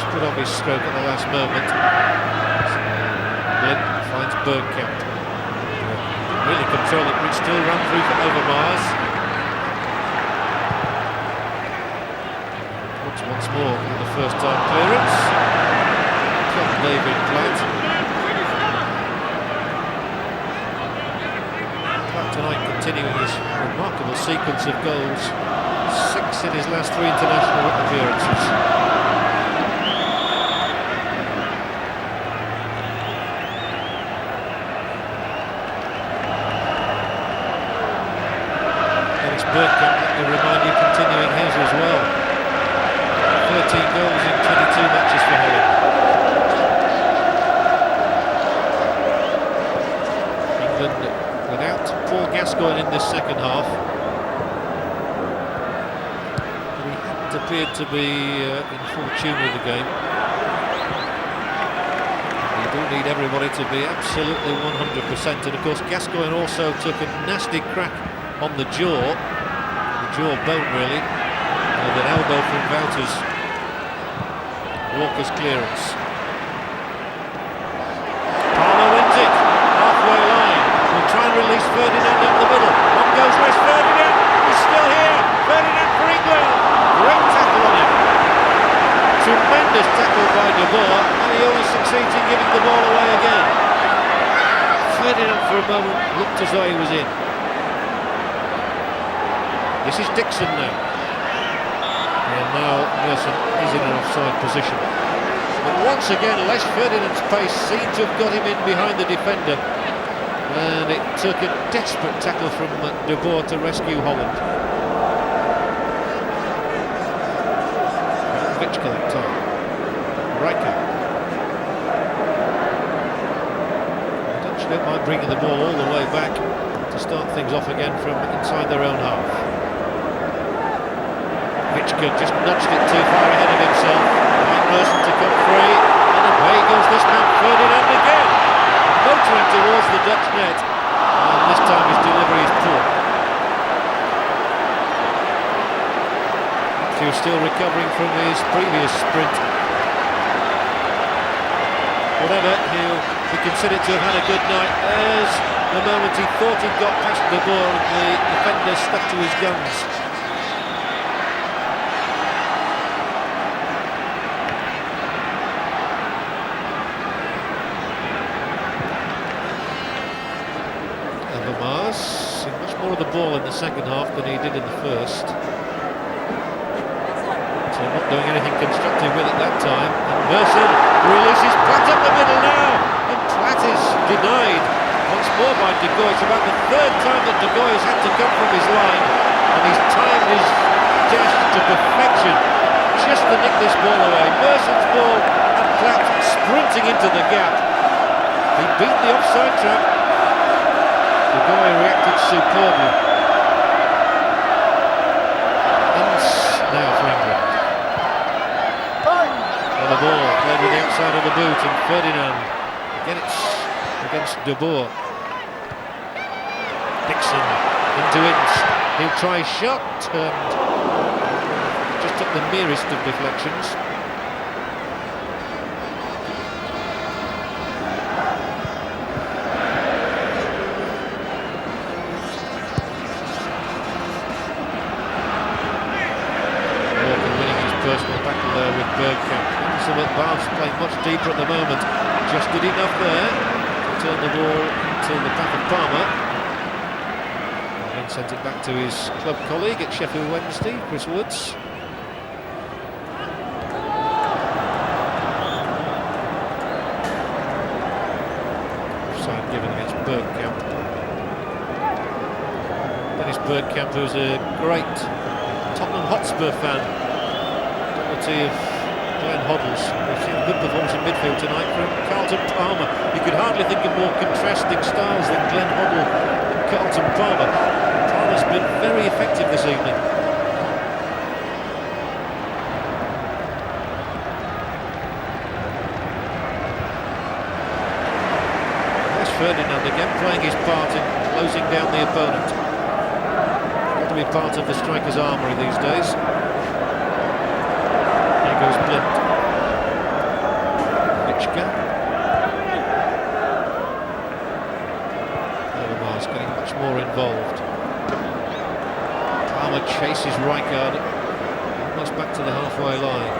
[SPEAKER 1] Put off his stroke at the last moment. Blind finds Bergkamp. Really control it, which still run through for Overmars. Once more for the first time clearance. From David Platt. Platt tonight continuing his remarkable sequence of goals. 6 in his last 3 international appearances. Bergkamp, let me remind you, continuing his as well. 13 goals in 22 matches for Holland. England without Paul Gascoigne in this second half. He hadn't appeared to be in full tune with the game. You do need everybody to be absolutely 100%, and of course Gascoigne also took a nasty crack on the jawbone really, with an elbow from Wouters. Walker's clearance. Palmer wins it, halfway line. Will try and release Ferdinand up the middle. On goes Wes Ferdinand, he's still here. Ferdinand for England. Great tackle on him. Tremendous tackle by De Boer, and he always succeeds in giving the ball away again. Ferdinand for a moment looked as though he was in. This is Dixon now. And now Merson is in an offside position. But once again, Les Ferdinand's pace seemed to have got him in behind the defender. And it took a desperate tackle from De Boer to rescue Holland. Vichka that time. Rijkaard. The Dutch don't mind bringing the ball all the way back to start things off again from inside their own half. Vichka just nudged it too far ahead of himself. Merson to come free, and away goes this man Ferdinand again, motoring towards the Dutch net, and this time his delivery is poor. He was still recovering from his previous sprint. Whatever, he'll be considered to have had a good night. There's the moment he thought he'd got past De Boer, and the defender stuck to his guns. More of the ball in the second half than he did in the first. So not doing anything constructive with it that time. And Merson releases Platt up the middle now, and Platt is denied once more by De Goey. It's about the third time that De Goey has had to come from his line, and he's timed his dash to perfection just to nick this ball away. Merson's ball, and Platt sprinting into the gap. He beat the offside trap. De Goey reacted superbly. And now for England. And the ball played with the outside of the boot, and Ferdinand. Again it's against De Boer. Dixon into Ince. He'll try a shot, and just took the merest of deflections. Personal battle there with Bergkamp. Elizabeth Barnes playing much deeper at the moment. Just did enough there to turn the ball into the path of Palmer. And then sent it back to his club colleague at Sheffield Wednesday, Chris Woods. Offside given against Bergkamp. Dennis Bergkamp, who's a great Tottenham Hotspur fan. Of Glenn Hoddle's. We've seen a good performance in midfield tonight from Carlton Palmer. You could hardly think of more contrasting styles than Glenn Hoddle and Carlton Palmer. Palmer's been very effective this evening. There's Ferdinand again playing his part in closing down the opponent. Got to be part of the striker's armoury these days. Goes Blind. Vichka. Overmars getting much more involved. Palmer chases Rijkaard almost back to the halfway line.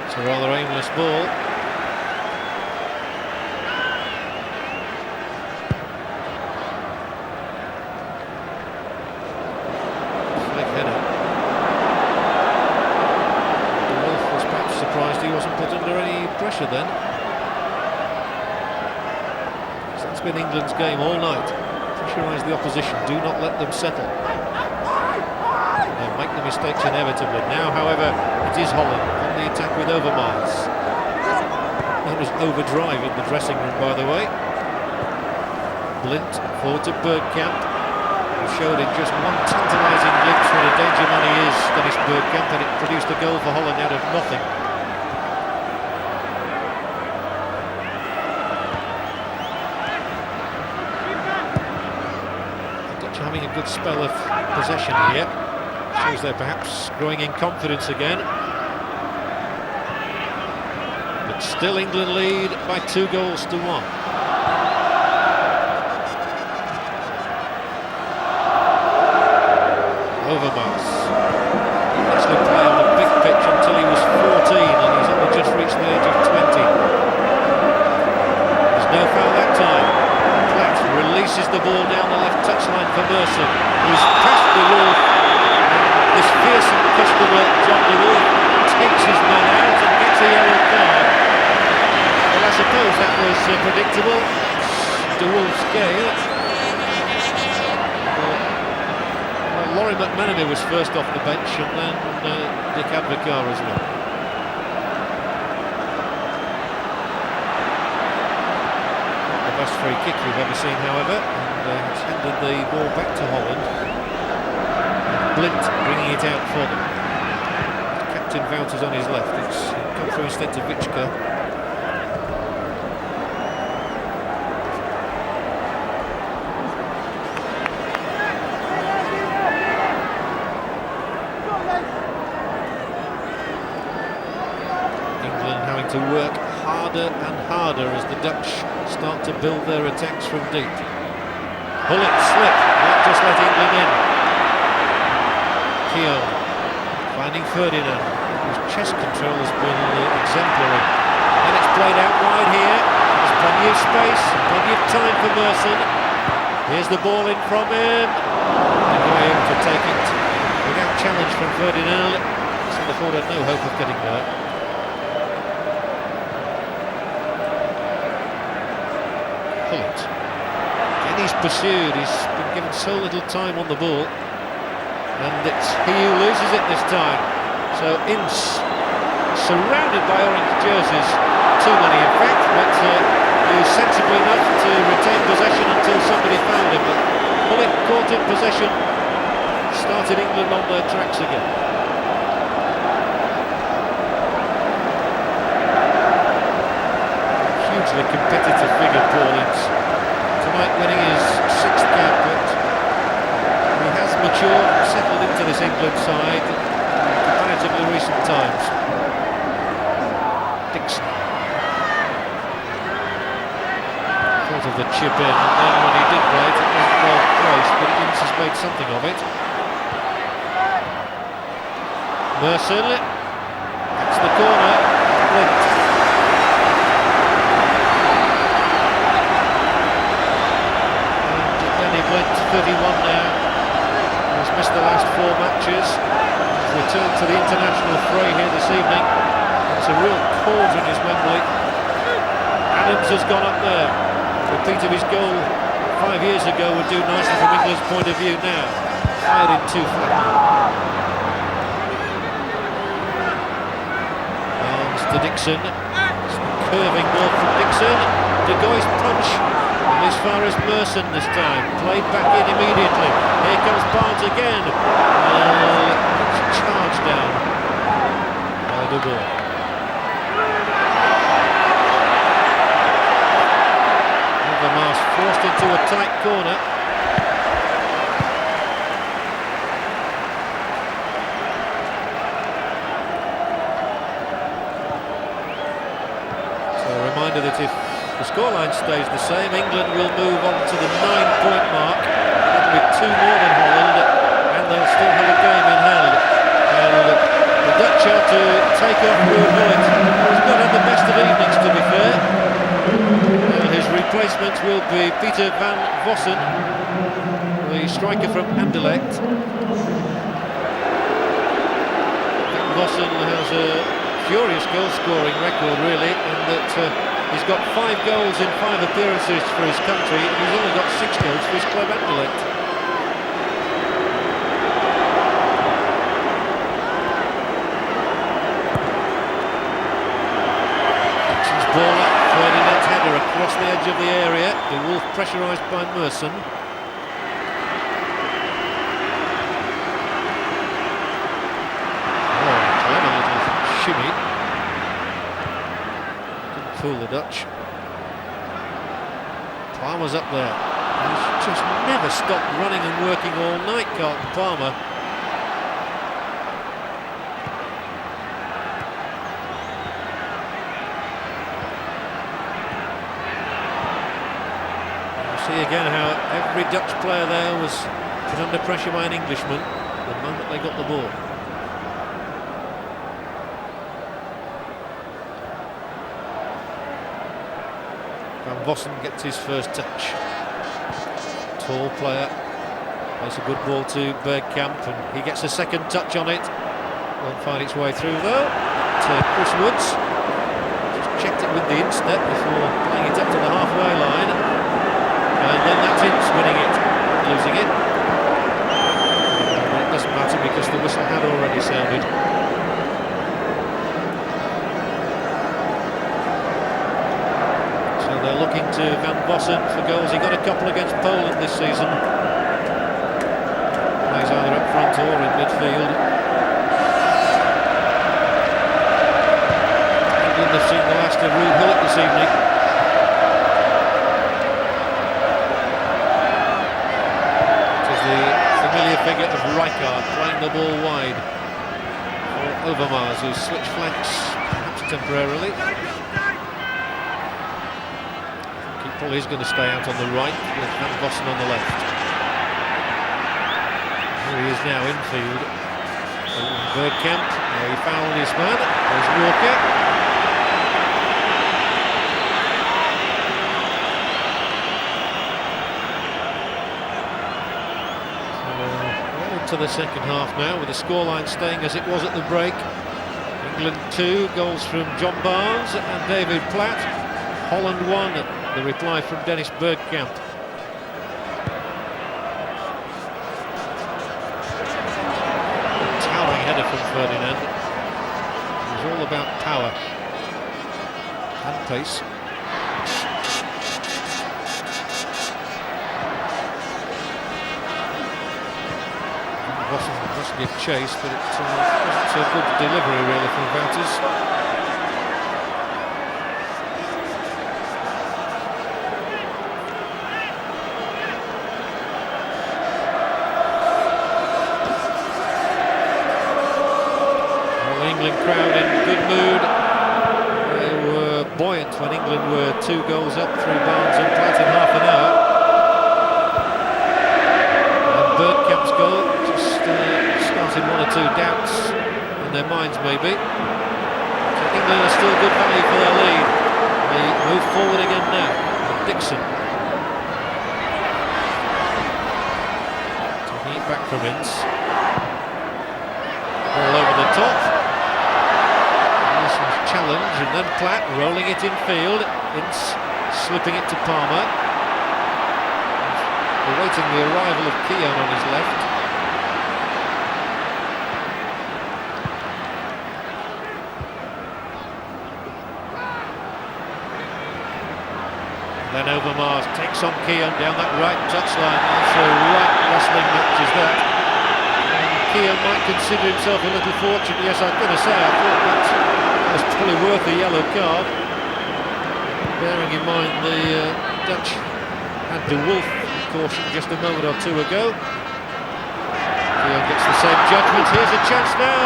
[SPEAKER 1] It's a rather aimless ball. He wasn't put under any pressure then. That's been England's game all night. Pressurise the opposition, do not let them settle. They'll make the mistakes inevitably. Now, however, it is Holland on the attack with Overmars. That was overdrive in the dressing room, by the way. Blind forward to Bergkamp, who showed in just one tantalising glimpse what a danger man he is, Dennis Bergkamp, and it produced a goal for Holland out of nothing. The Dutch are having a good spell of possession here. Shows they're perhaps growing in confidence again. But still England lead by 2-1. Overmars. He actually played on a big pitch until he was 14 and he's only just reached the age of 20. There's no foul that time. Platt releases the ball down the left touchline for Merson, who's past the Wolf. This fearsome customer, John de Wolf, takes his man out and gets a yellow card. Well, I suppose that was predictable. It's de Wolf's game. Laurie McManamy was first off the bench, and then Dick Advocaat as well. Not the best free kick you've ever seen, however, and it's handed the ball back to Holland. Blint bringing it out for them. Captain Wouters on his left. It's come through instead to Vichka. To work harder and harder as the Dutch start to build their attacks from deep. Bullet slip, not just let England in. Keown finding Ferdinand, whose chest control has been exemplary. And it's played out wide here. There's plenty of space, plenty of time for Merson. Here's the ball in from him. The guy able to take it without challenge from Ferdinand. Centre forward had no hope of getting there. And he's pursued, he's been given so little time on the ball, and it's he who loses it this time. So Ince, surrounded by orange jerseys, too many in fact, but he was sensible enough to retain possession until somebody found him. But Bullock caught in possession, started England on their tracks again. Hugely competitive figure, Paul Ince. Tonight winning his 6th cap, but he has matured and settled into this England side in comparatively recent times. Dixon thought of the chip in, and then when he did play it, it wasn't well placed, but Ince has made something of it. Merson, that's the corner, Blind. Blind, 31 now, has missed the last 4 matches, he's returned to the international fray here this evening. It's a real cauldron is Wembley. Adams has gone up there. Repeat of his goal 5 years ago would do nicely from England's point of view now. Fired in 2 flat. Arms to Dixon. Curving ball from Dixon. De Goy's punch. As far as Merson this time, played back in immediately. Here comes Barnes again. Charged down by De Boer. Overmars forced into a tight corner. So a reminder that if the scoreline stays the same, England will move on to the 9-point mark. That'll be 2 more than Holland, and they'll still have a game in hand. And the Dutch are to take off Ruud Gullit. He's not had the best of evenings, to be fair. His replacement will be Peter van Vossen, the striker from Anderlecht. Van Vossen has a furious goal-scoring record, really, and that He's got 5 goals in 5 appearances for his country, and he's only got 6 goals for his club Anderlecht. Dixon's ball up, Ferdinand's header across the edge of the area. De Wolf pressurised by Merson. Shimmy. Didn't fool the Dutch. Palmer's up there. He's just never stopped running and working all night, Carlton Palmer. You see again how every Dutch player there was put under pressure by an Englishman the moment they got the ball. Van Vossen gets his first touch. Tall player, plays a good ball to Bergkamp, and he gets a second touch on it. Won't find its way through though. Chris Woods just checked it with the instep before playing it up to the halfway line, and then that's Ince winning it, losing it. But it doesn't matter because the whistle had already sounded. They're looking to Van Vossen for goals. He got a couple against Poland this season. Plays either up front or in midfield. England have seen the last of Ruud Gullit this evening. It is the familiar figure of Rijkaard playing the ball wide for Overmars, who switched flanks perhaps temporarily. Probably is going to stay out on the right with Van Vossen on the left. Here he is now infield. Bergkamp, he fouled his man. There's Walker. Well into the second half now, with the scoreline staying as it was at the break. England 2, goals from John Barnes and David Platt. Holland 1. The reply from Dennis Bergkamp. A towering header from Ferdinand. It was all about power and pace. Doesn't give chase, but it wasn't a good delivery really from Wouters. Crowd in good mood. They were buoyant when England were 2 goals up through Barnes and Platt in half an hour. And Bergkamp's goal just started 1 or 2 doubts in their minds maybe. So England are still good value for their lead. They move forward again now. And Dixon taking it back from Ince. All over the top. Challenge, and then Platt rolling it in field. Ince slipping it to Palmer. Awaiting the arrival of Keown on his left. Then Overmars takes on Keown down that right touchline. That's a right wrestling match is that. And Keown might consider himself a little fortunate. Yes, I'm going to say I thought that was probably worth a yellow card, bearing in mind the Dutch had De Wolf caution just a moment or 2 ago. Keown gets the same judgment. Here's a chance now.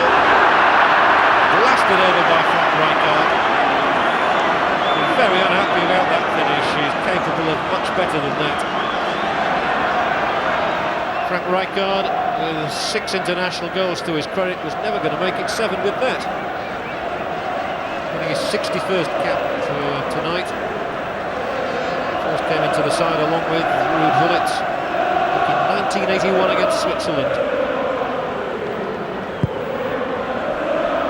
[SPEAKER 1] Blasted over by Frank Rijkaard. Very unhappy about that finish. He's capable of much better than that. Frank Rijkaard, with 6 international goals to his credit, was never going to make it 7 with that. Winning his 61st cap for tonight. First came into the side along with Ruud Gullit back in 1981 against Switzerland.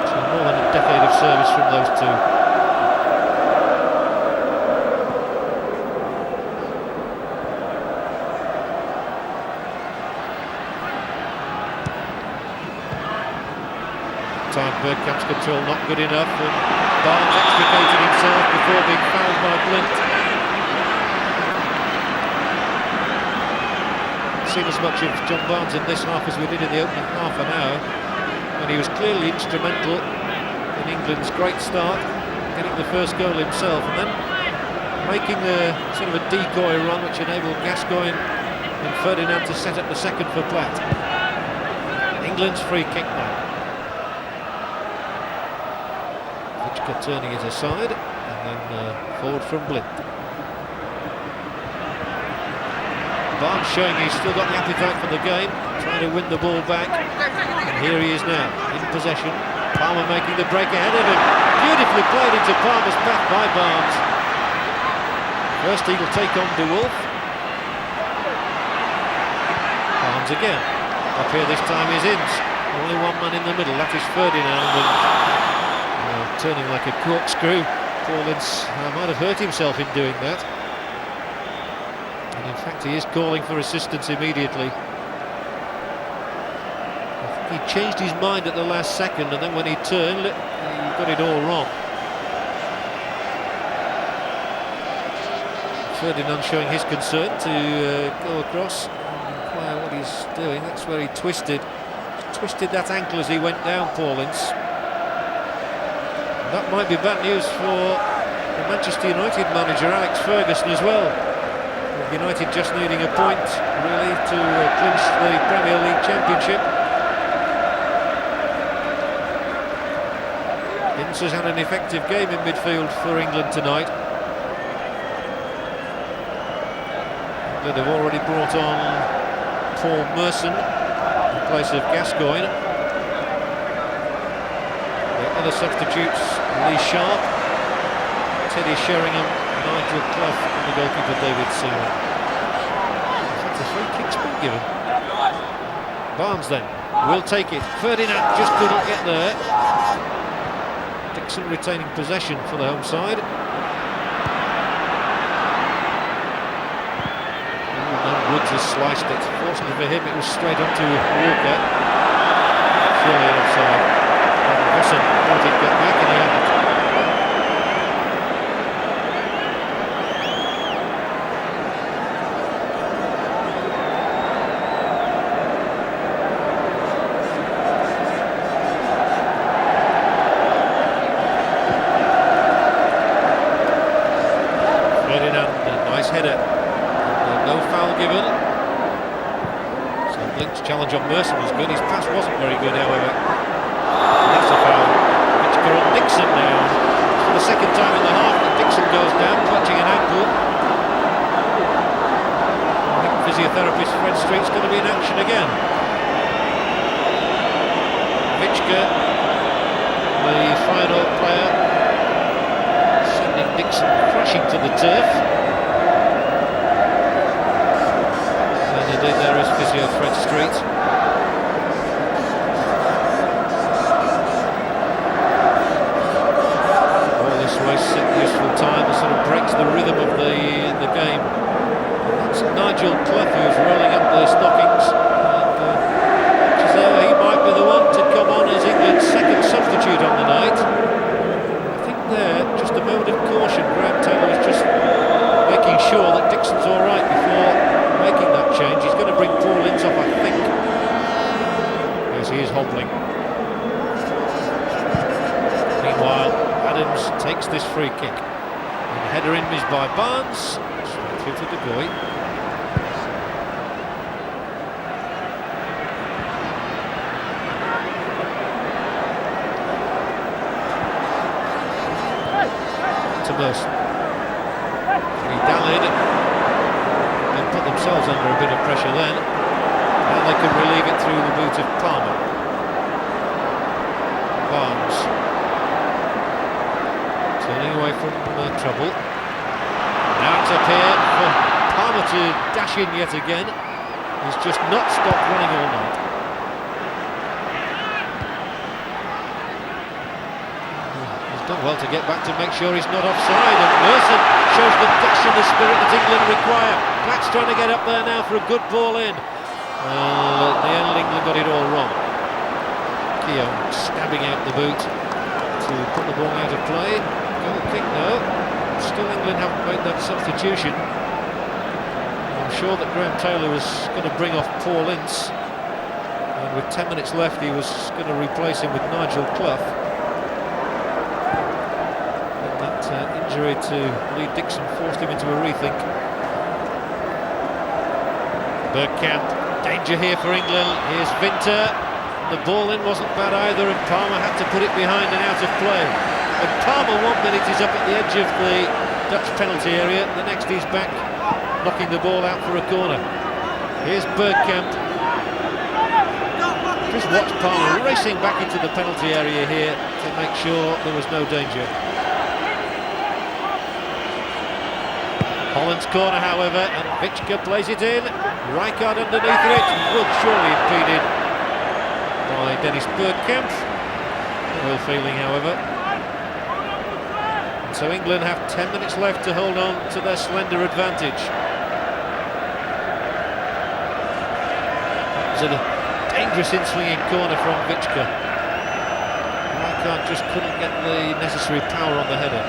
[SPEAKER 1] So more than a decade of service from those two. Bergkamp's control not good enough, and Barnes extricated himself before being fouled by Blint. Seen as much of John Barnes in this half as we did in the opening half an hour, and he was clearly instrumental in England's great start, getting the first goal himself, and then making a sort of a decoy run which enabled Gascoigne and Ferdinand to set up the second for Platt. England's free kick now. Vichka turning it aside, and then forward from Blint. Barnes showing he's still got the appetite for the game, trying to win the ball back, and here he is now, in possession. Palmer making the break ahead of him. Beautifully played into Palmer's path by Barnes. First he'll take on De Wolf. Barnes again. Up here this time is Ince. Only one man in the middle, that is Ferdinand. And, turning like a corkscrew. Paul Ince might have hurt himself in doing that. And in fact he is calling for assistance immediately. I think he changed his mind at the last second, and then when he turned, he got it all wrong. Ferdinand showing his concern to go across and inquire what he's doing. That's where he twisted that ankle as he went down, Paul Ince. That might be bad news for the Manchester United manager Alex Ferguson as well. United just needing a point really to clinch the Premier League Championship. Ince has had an effective game in midfield for England tonight. They've already brought on Paul Merson in place of Gascoigne. The other substitutes, Lee Sharp, Teddy Sheringham, Nigel Clough and the goalkeeper David Seaman. The free kick's been given. Barnes then will take it. Ferdinand just couldn't get there. Dixon retaining possession for the home side. Woods has sliced it. Fortunately for him, it was straight onto Walker. Surely offside. Wilson thought he'd get back and he hadn't. Ferdinand, a nice header. No foul given. So Blint's challenge on Merson was good. His pass wasn't very good, however. That's a foul. Vichka on Dixon now. It's for the second time in the half that Dixon goes down, clutching an ankle. I think physiotherapist Fred Street's going to be in action again. Vichka, the final player, sending Dixon crashing to the turf. Indeed, there is physio Fred Street. All this wasted useful time that sort of breaks the rhythm of the game. That's Nigel Clough who's rolling up the stockings. And so he might be the one to come on as England's second substitute on the night. I think there, just a moment of caution. Graham Taylor was just making sure that Dixon's all right before making that change. He's going to bring Paul Ince off, I think. Yes, he is hobbling. Meanwhile, Adams takes this free kick. And the header in is by Barnes. Straight through to De Goey. To Merson. He dallied. Put themselves under a bit of pressure then. Now they can relieve it through the boot of Palmer. Barnes turning away from trouble. Now it's up here for Palmer to dash in yet again. He's just not stopped running all night. He's done well to get back to make sure he's not offside, and Merson shows the dash and the spirit that England require. Platt's trying to get up there now for a good ball in. Well, at the end, England got it all wrong. Keown stabbing out the boot to put the ball out of play. Goal kick though. Still England haven't made that substitution. I'm sure that Graham Taylor was going to bring off Paul Ince, and with 10 minutes left he was going to replace him with Nigel Clough. And that injury to Lee Dixon forced him into a rethink. Bergkamp, danger here for England. Here's Winter. The ball in wasn't bad either, and Palmer had to put it behind and out of play. And Palmer 1 minute is up at the edge of the Dutch penalty area, the next he's back knocking the ball out for a corner. Here's Bergkamp. Just watch Palmer racing back into the penalty area here to make sure there was no danger. Holland's corner, however, and Vichka plays it in. Rijkaard underneath it, would surely impeded by Dennis Bergkamp. No ill feeling, however. And so England have 10 minutes left to hold on to their slender advantage. It was a dangerous in-swinging corner from Vichka. Rijkaard just couldn't get the necessary power on the header.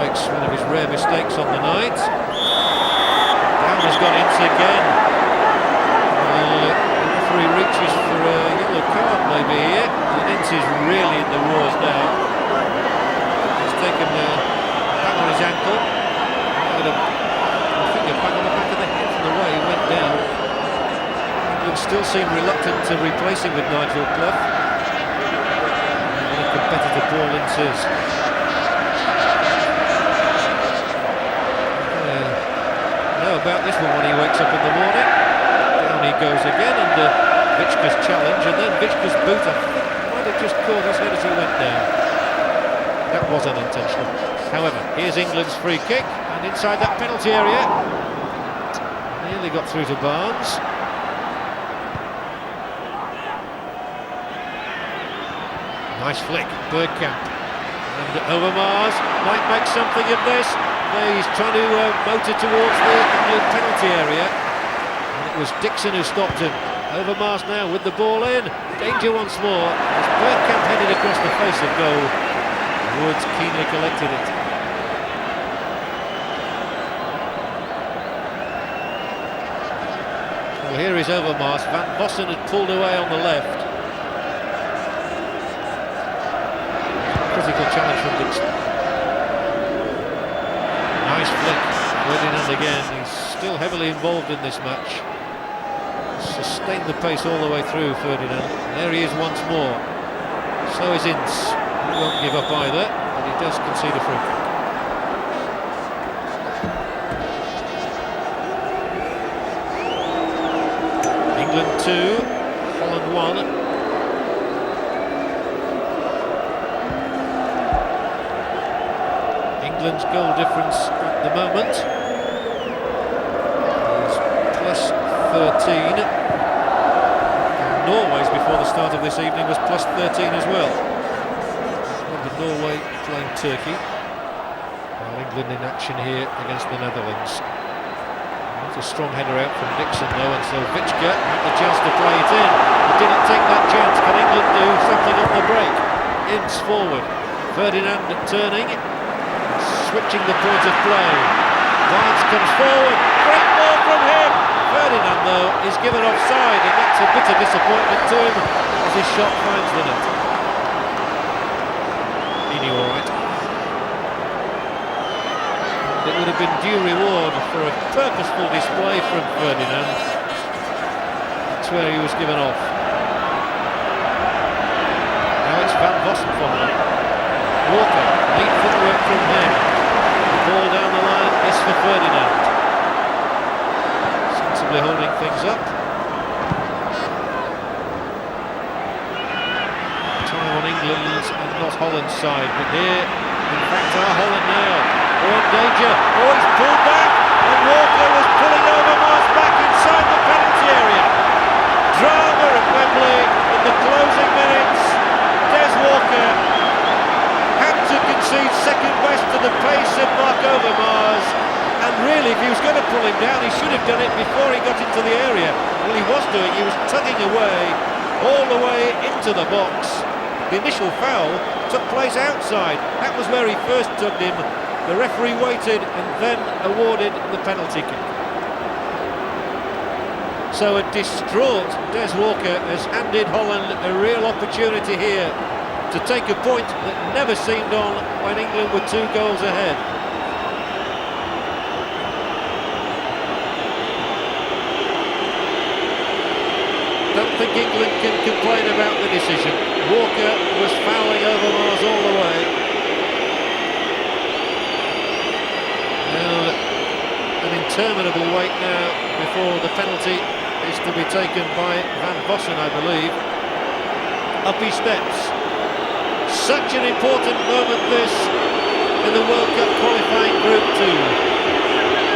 [SPEAKER 1] One of his rare mistakes on the night. Down has got Ince again. The referee reaches for a yellow card maybe here, and Ince is really in the wars now. He's taken a bang on his ankle, and I think a bang on the back of the head from the way he went down. England still seem reluctant to replace him with Nigel Clough. What a competitor Paul Ince is. About this one when he wakes up in the morning. Down he goes again under Vichka's challenge, and then Vichka's boot I think might have just caught his head as he went down. That was unintentional. However, here's England's free kick, and inside that penalty area, nearly got through to Barnes. Nice flick, Bergkamp, and Overmars might make something of this. He's trying to motor towards the England penalty area, and it was Dixon who stopped him. Overmars now with the ball in, danger once more as Bergkamp headed across the face of goal. Woods keenly collected it. Well, here is Overmars. Van Vossen had pulled away on the left. Critical challenge from Dixon. Nice flick, Ferdinand again. He's still heavily involved in this match. Sustained the pace all the way through, Ferdinand. And there he is once more. So is Ince. He won't give up either, but he does concede a free kick. England 2, Holland 1. England's goal difference at the moment is plus 13. And Norway's before the start of this evening was plus 13 as well. Remember Norway playing Turkey, while England in action here against the Netherlands. That's a strong header out from Dixon though, and so Vichka had the chance to play it in. He didn't take that chance. Can England do something on the break? Ince forward. Ferdinand turning. Switching the point of play. Barnes comes forward. Great ball from him. Ferdinand, though, is given offside, and that's a bitter disappointment to him as his shot finds the net. He knew all right. It would have been due reward for a purposeful display from Ferdinand. That's where he was given off. Now it's Van Vossen for him. Walker, neat footwork from him. Ball down the line is for Ferdinand. Sensibly holding things up. Time on England's and not Holland's side, but here, in fact, are Holland now. Oh, in danger. Oh, he's pulled back, and Walker was pulling Overmars back inside the penalty area. Drama at Wembley in the closing minutes. Des Walker had to concede second. was going to pull him down. He should have done it before he got into the area. Well, he was doing. He was tugging away, all the way into the box. The initial foul took place outside. That was where he first tugged him. The referee waited and then awarded the penalty kick. So a distraught Des Walker has handed Holland a real opportunity here to take a point that never seemed on when England were 2 goals ahead. Don't think England can complain about the decision. Walker was fouling Overmars all the way. And an interminable wait now before the penalty is to be taken by Van Bossen, I believe. Up he steps. Such an important moment this in the World Cup qualifying Group 2.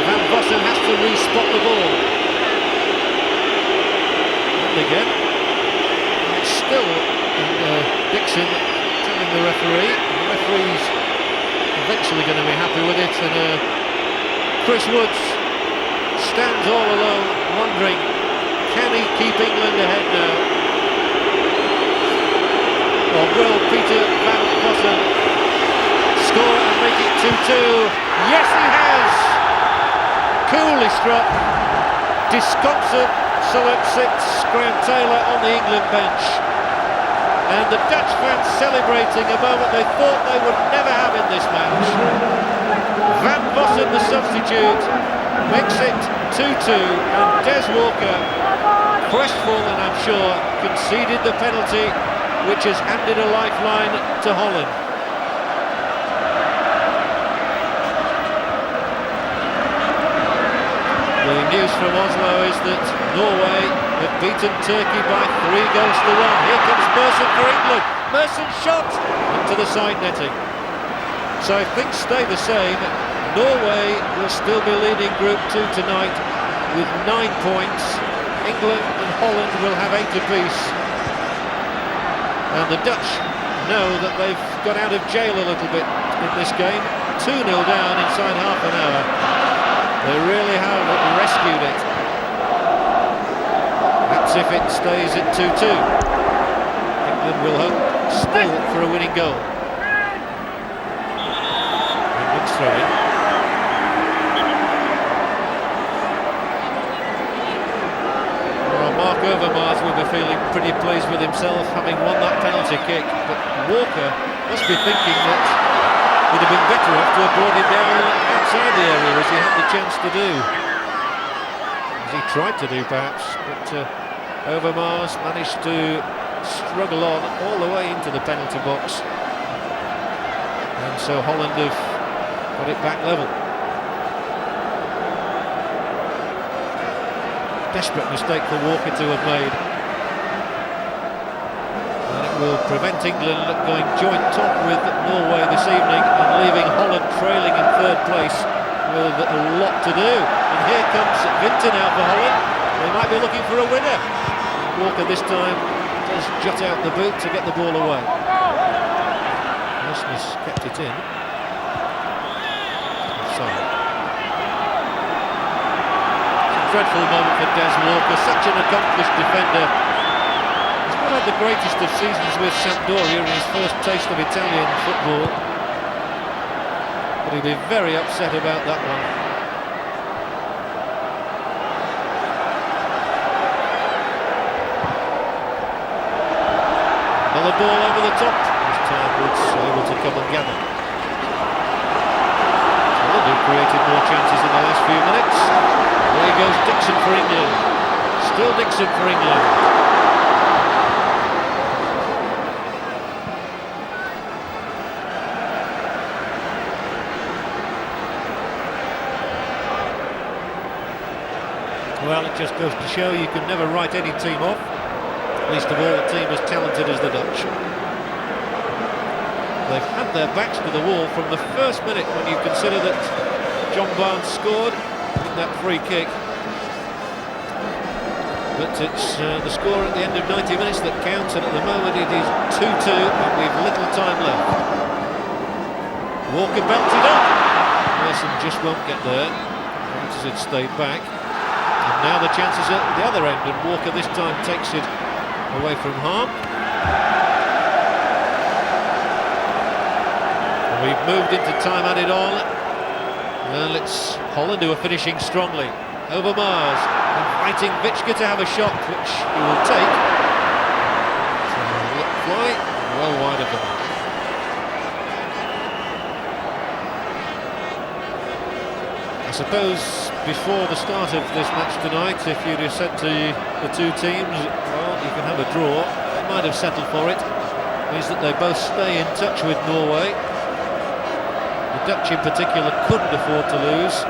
[SPEAKER 1] Van Bossen has to re-spot the ball. And again. And it's still Dixon telling the referee. The referee's eventually going to be happy with it. And Chris Woods stands all alone, wondering, can he keep England ahead now? Or will Peter Van Bossen score and make it 2-2? Yes, he has! Coolly struck. Disconsolate sits Graham Taylor on the England bench. And the Dutch fans celebrating a moment they thought they would never have in this match. Van Bossen, the substitute, makes it 2-2, and Des Walker, crestfallen I'm sure, conceded the penalty, which has handed a lifeline to Holland. The news from Oslo is that Norway have beaten Turkey by 3 goals to 1. Here comes Merson for England. Merson shot into the side netting. So if things stay the same, Norway will still be leading Group 2 tonight with 9 points. England and Holland will have 8 apiece. And the Dutch know that they've got out of jail a little bit in this game. 2-0 down inside half an hour. They really have rescued it. That's if it stays at 2-2. England will hope still for a winning goal. England's throwing. Mark Overmars will be feeling pretty pleased with himself, having won that penalty kick, but Walker must be thinking that it would have been better off to have brought him down outside the area as he had the chance to do. As he tried to do perhaps, but Overmars managed to struggle on all the way into the penalty box, and so Holland have got it back level. Desperate mistake for Walker to have made, and it will prevent England going joint top with Norway this evening and leaving Holland trailing in 3rd place with a lot to do. And here comes Vinter now for Holland. They might be looking for a winner. Walker this time does jut out the boot to get the ball away. Wilson has kept it in. Offside. Dreadful moment for Des Walker, such an accomplished defender. He's not had the greatest of seasons with Sampdoria in his first taste of Italian football, but he'll be very upset about that one. Another ball over the top. This time Woods able to come and gather. Well, they've created more chances in the last few minutes. There goes Dixon for England. Still Dixon for England. Well, it just goes to show you can never write any team off, least of all a team as talented as the Dutch. They've had their backs to the wall from the first minute when you consider that John Barnes scored that free kick, but it's the score at the end of 90 minutes that counts, and at the moment it is 2-2 and we've little time left. Walker belted up. Wilson just won't get there. Walters had stayed back. And now the chances at the other end, and Walker this time takes it away from harm. And we've moved into time added on. Well, it's Holland who are finishing strongly. Over Mars, inviting Vichka to have a shot, which he will take. So let fly, well wide of them. I suppose before the start of this match tonight, if you'd have said to the two teams, well, you can have a draw, they might have settled for it. It means that they both stay in touch with Norway. The Dutch in particular couldn't afford to lose.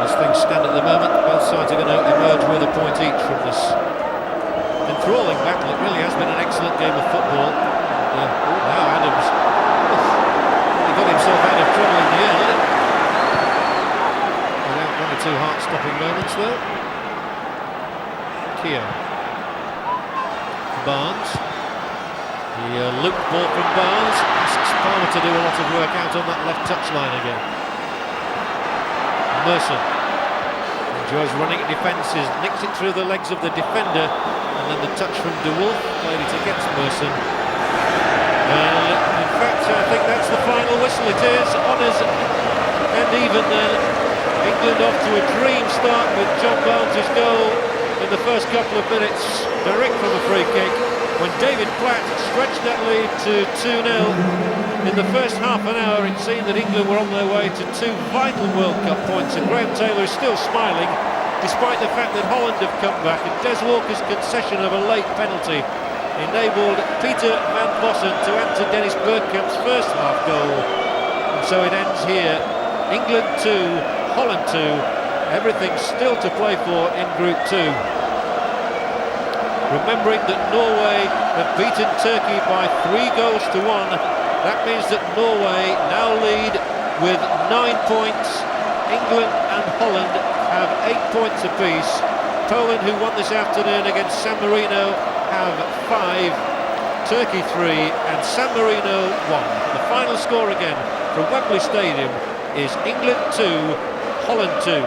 [SPEAKER 1] As things stand at the moment, both sides are going to emerge with a point each from this enthralling battle. It really has been an excellent game of football. Now Adams got himself out of trouble in the end. Without one or two heart-stopping moments though. Keogh. Barnes. The loop ball from Barnes asks Palmer to do a lot of work out on that left touchline again. Merson enjoys running at defences, nicks it through the legs of the defender, and then the touch from De Wolf played it against Merson. In fact, I think that's the final whistle. It is honours and even then. England off to a dream start with John Barnes' goal in the first couple of minutes, direct from a free kick, when David Platt stretched that lead to 2-0. In the first half an hour, it seemed that England were on their way to two vital World Cup points, and Graham Taylor is still smiling, despite the fact that Holland have come back, and Des Walker's concession of a late penalty enabled Peter van Vossen to add to Dennis Bergkamp's first half goal. And so it ends here. England 2, Holland 2, everything still to play for in Group 2. Remembering that Norway have beaten Turkey by 3-1, that means that Norway now lead with 9 points. England and Holland have 8 points apiece. Poland, who won this afternoon against San Marino, have 5, Turkey 3 and San Marino 1. The final score again from Wembley Stadium is England 2, Holland 2.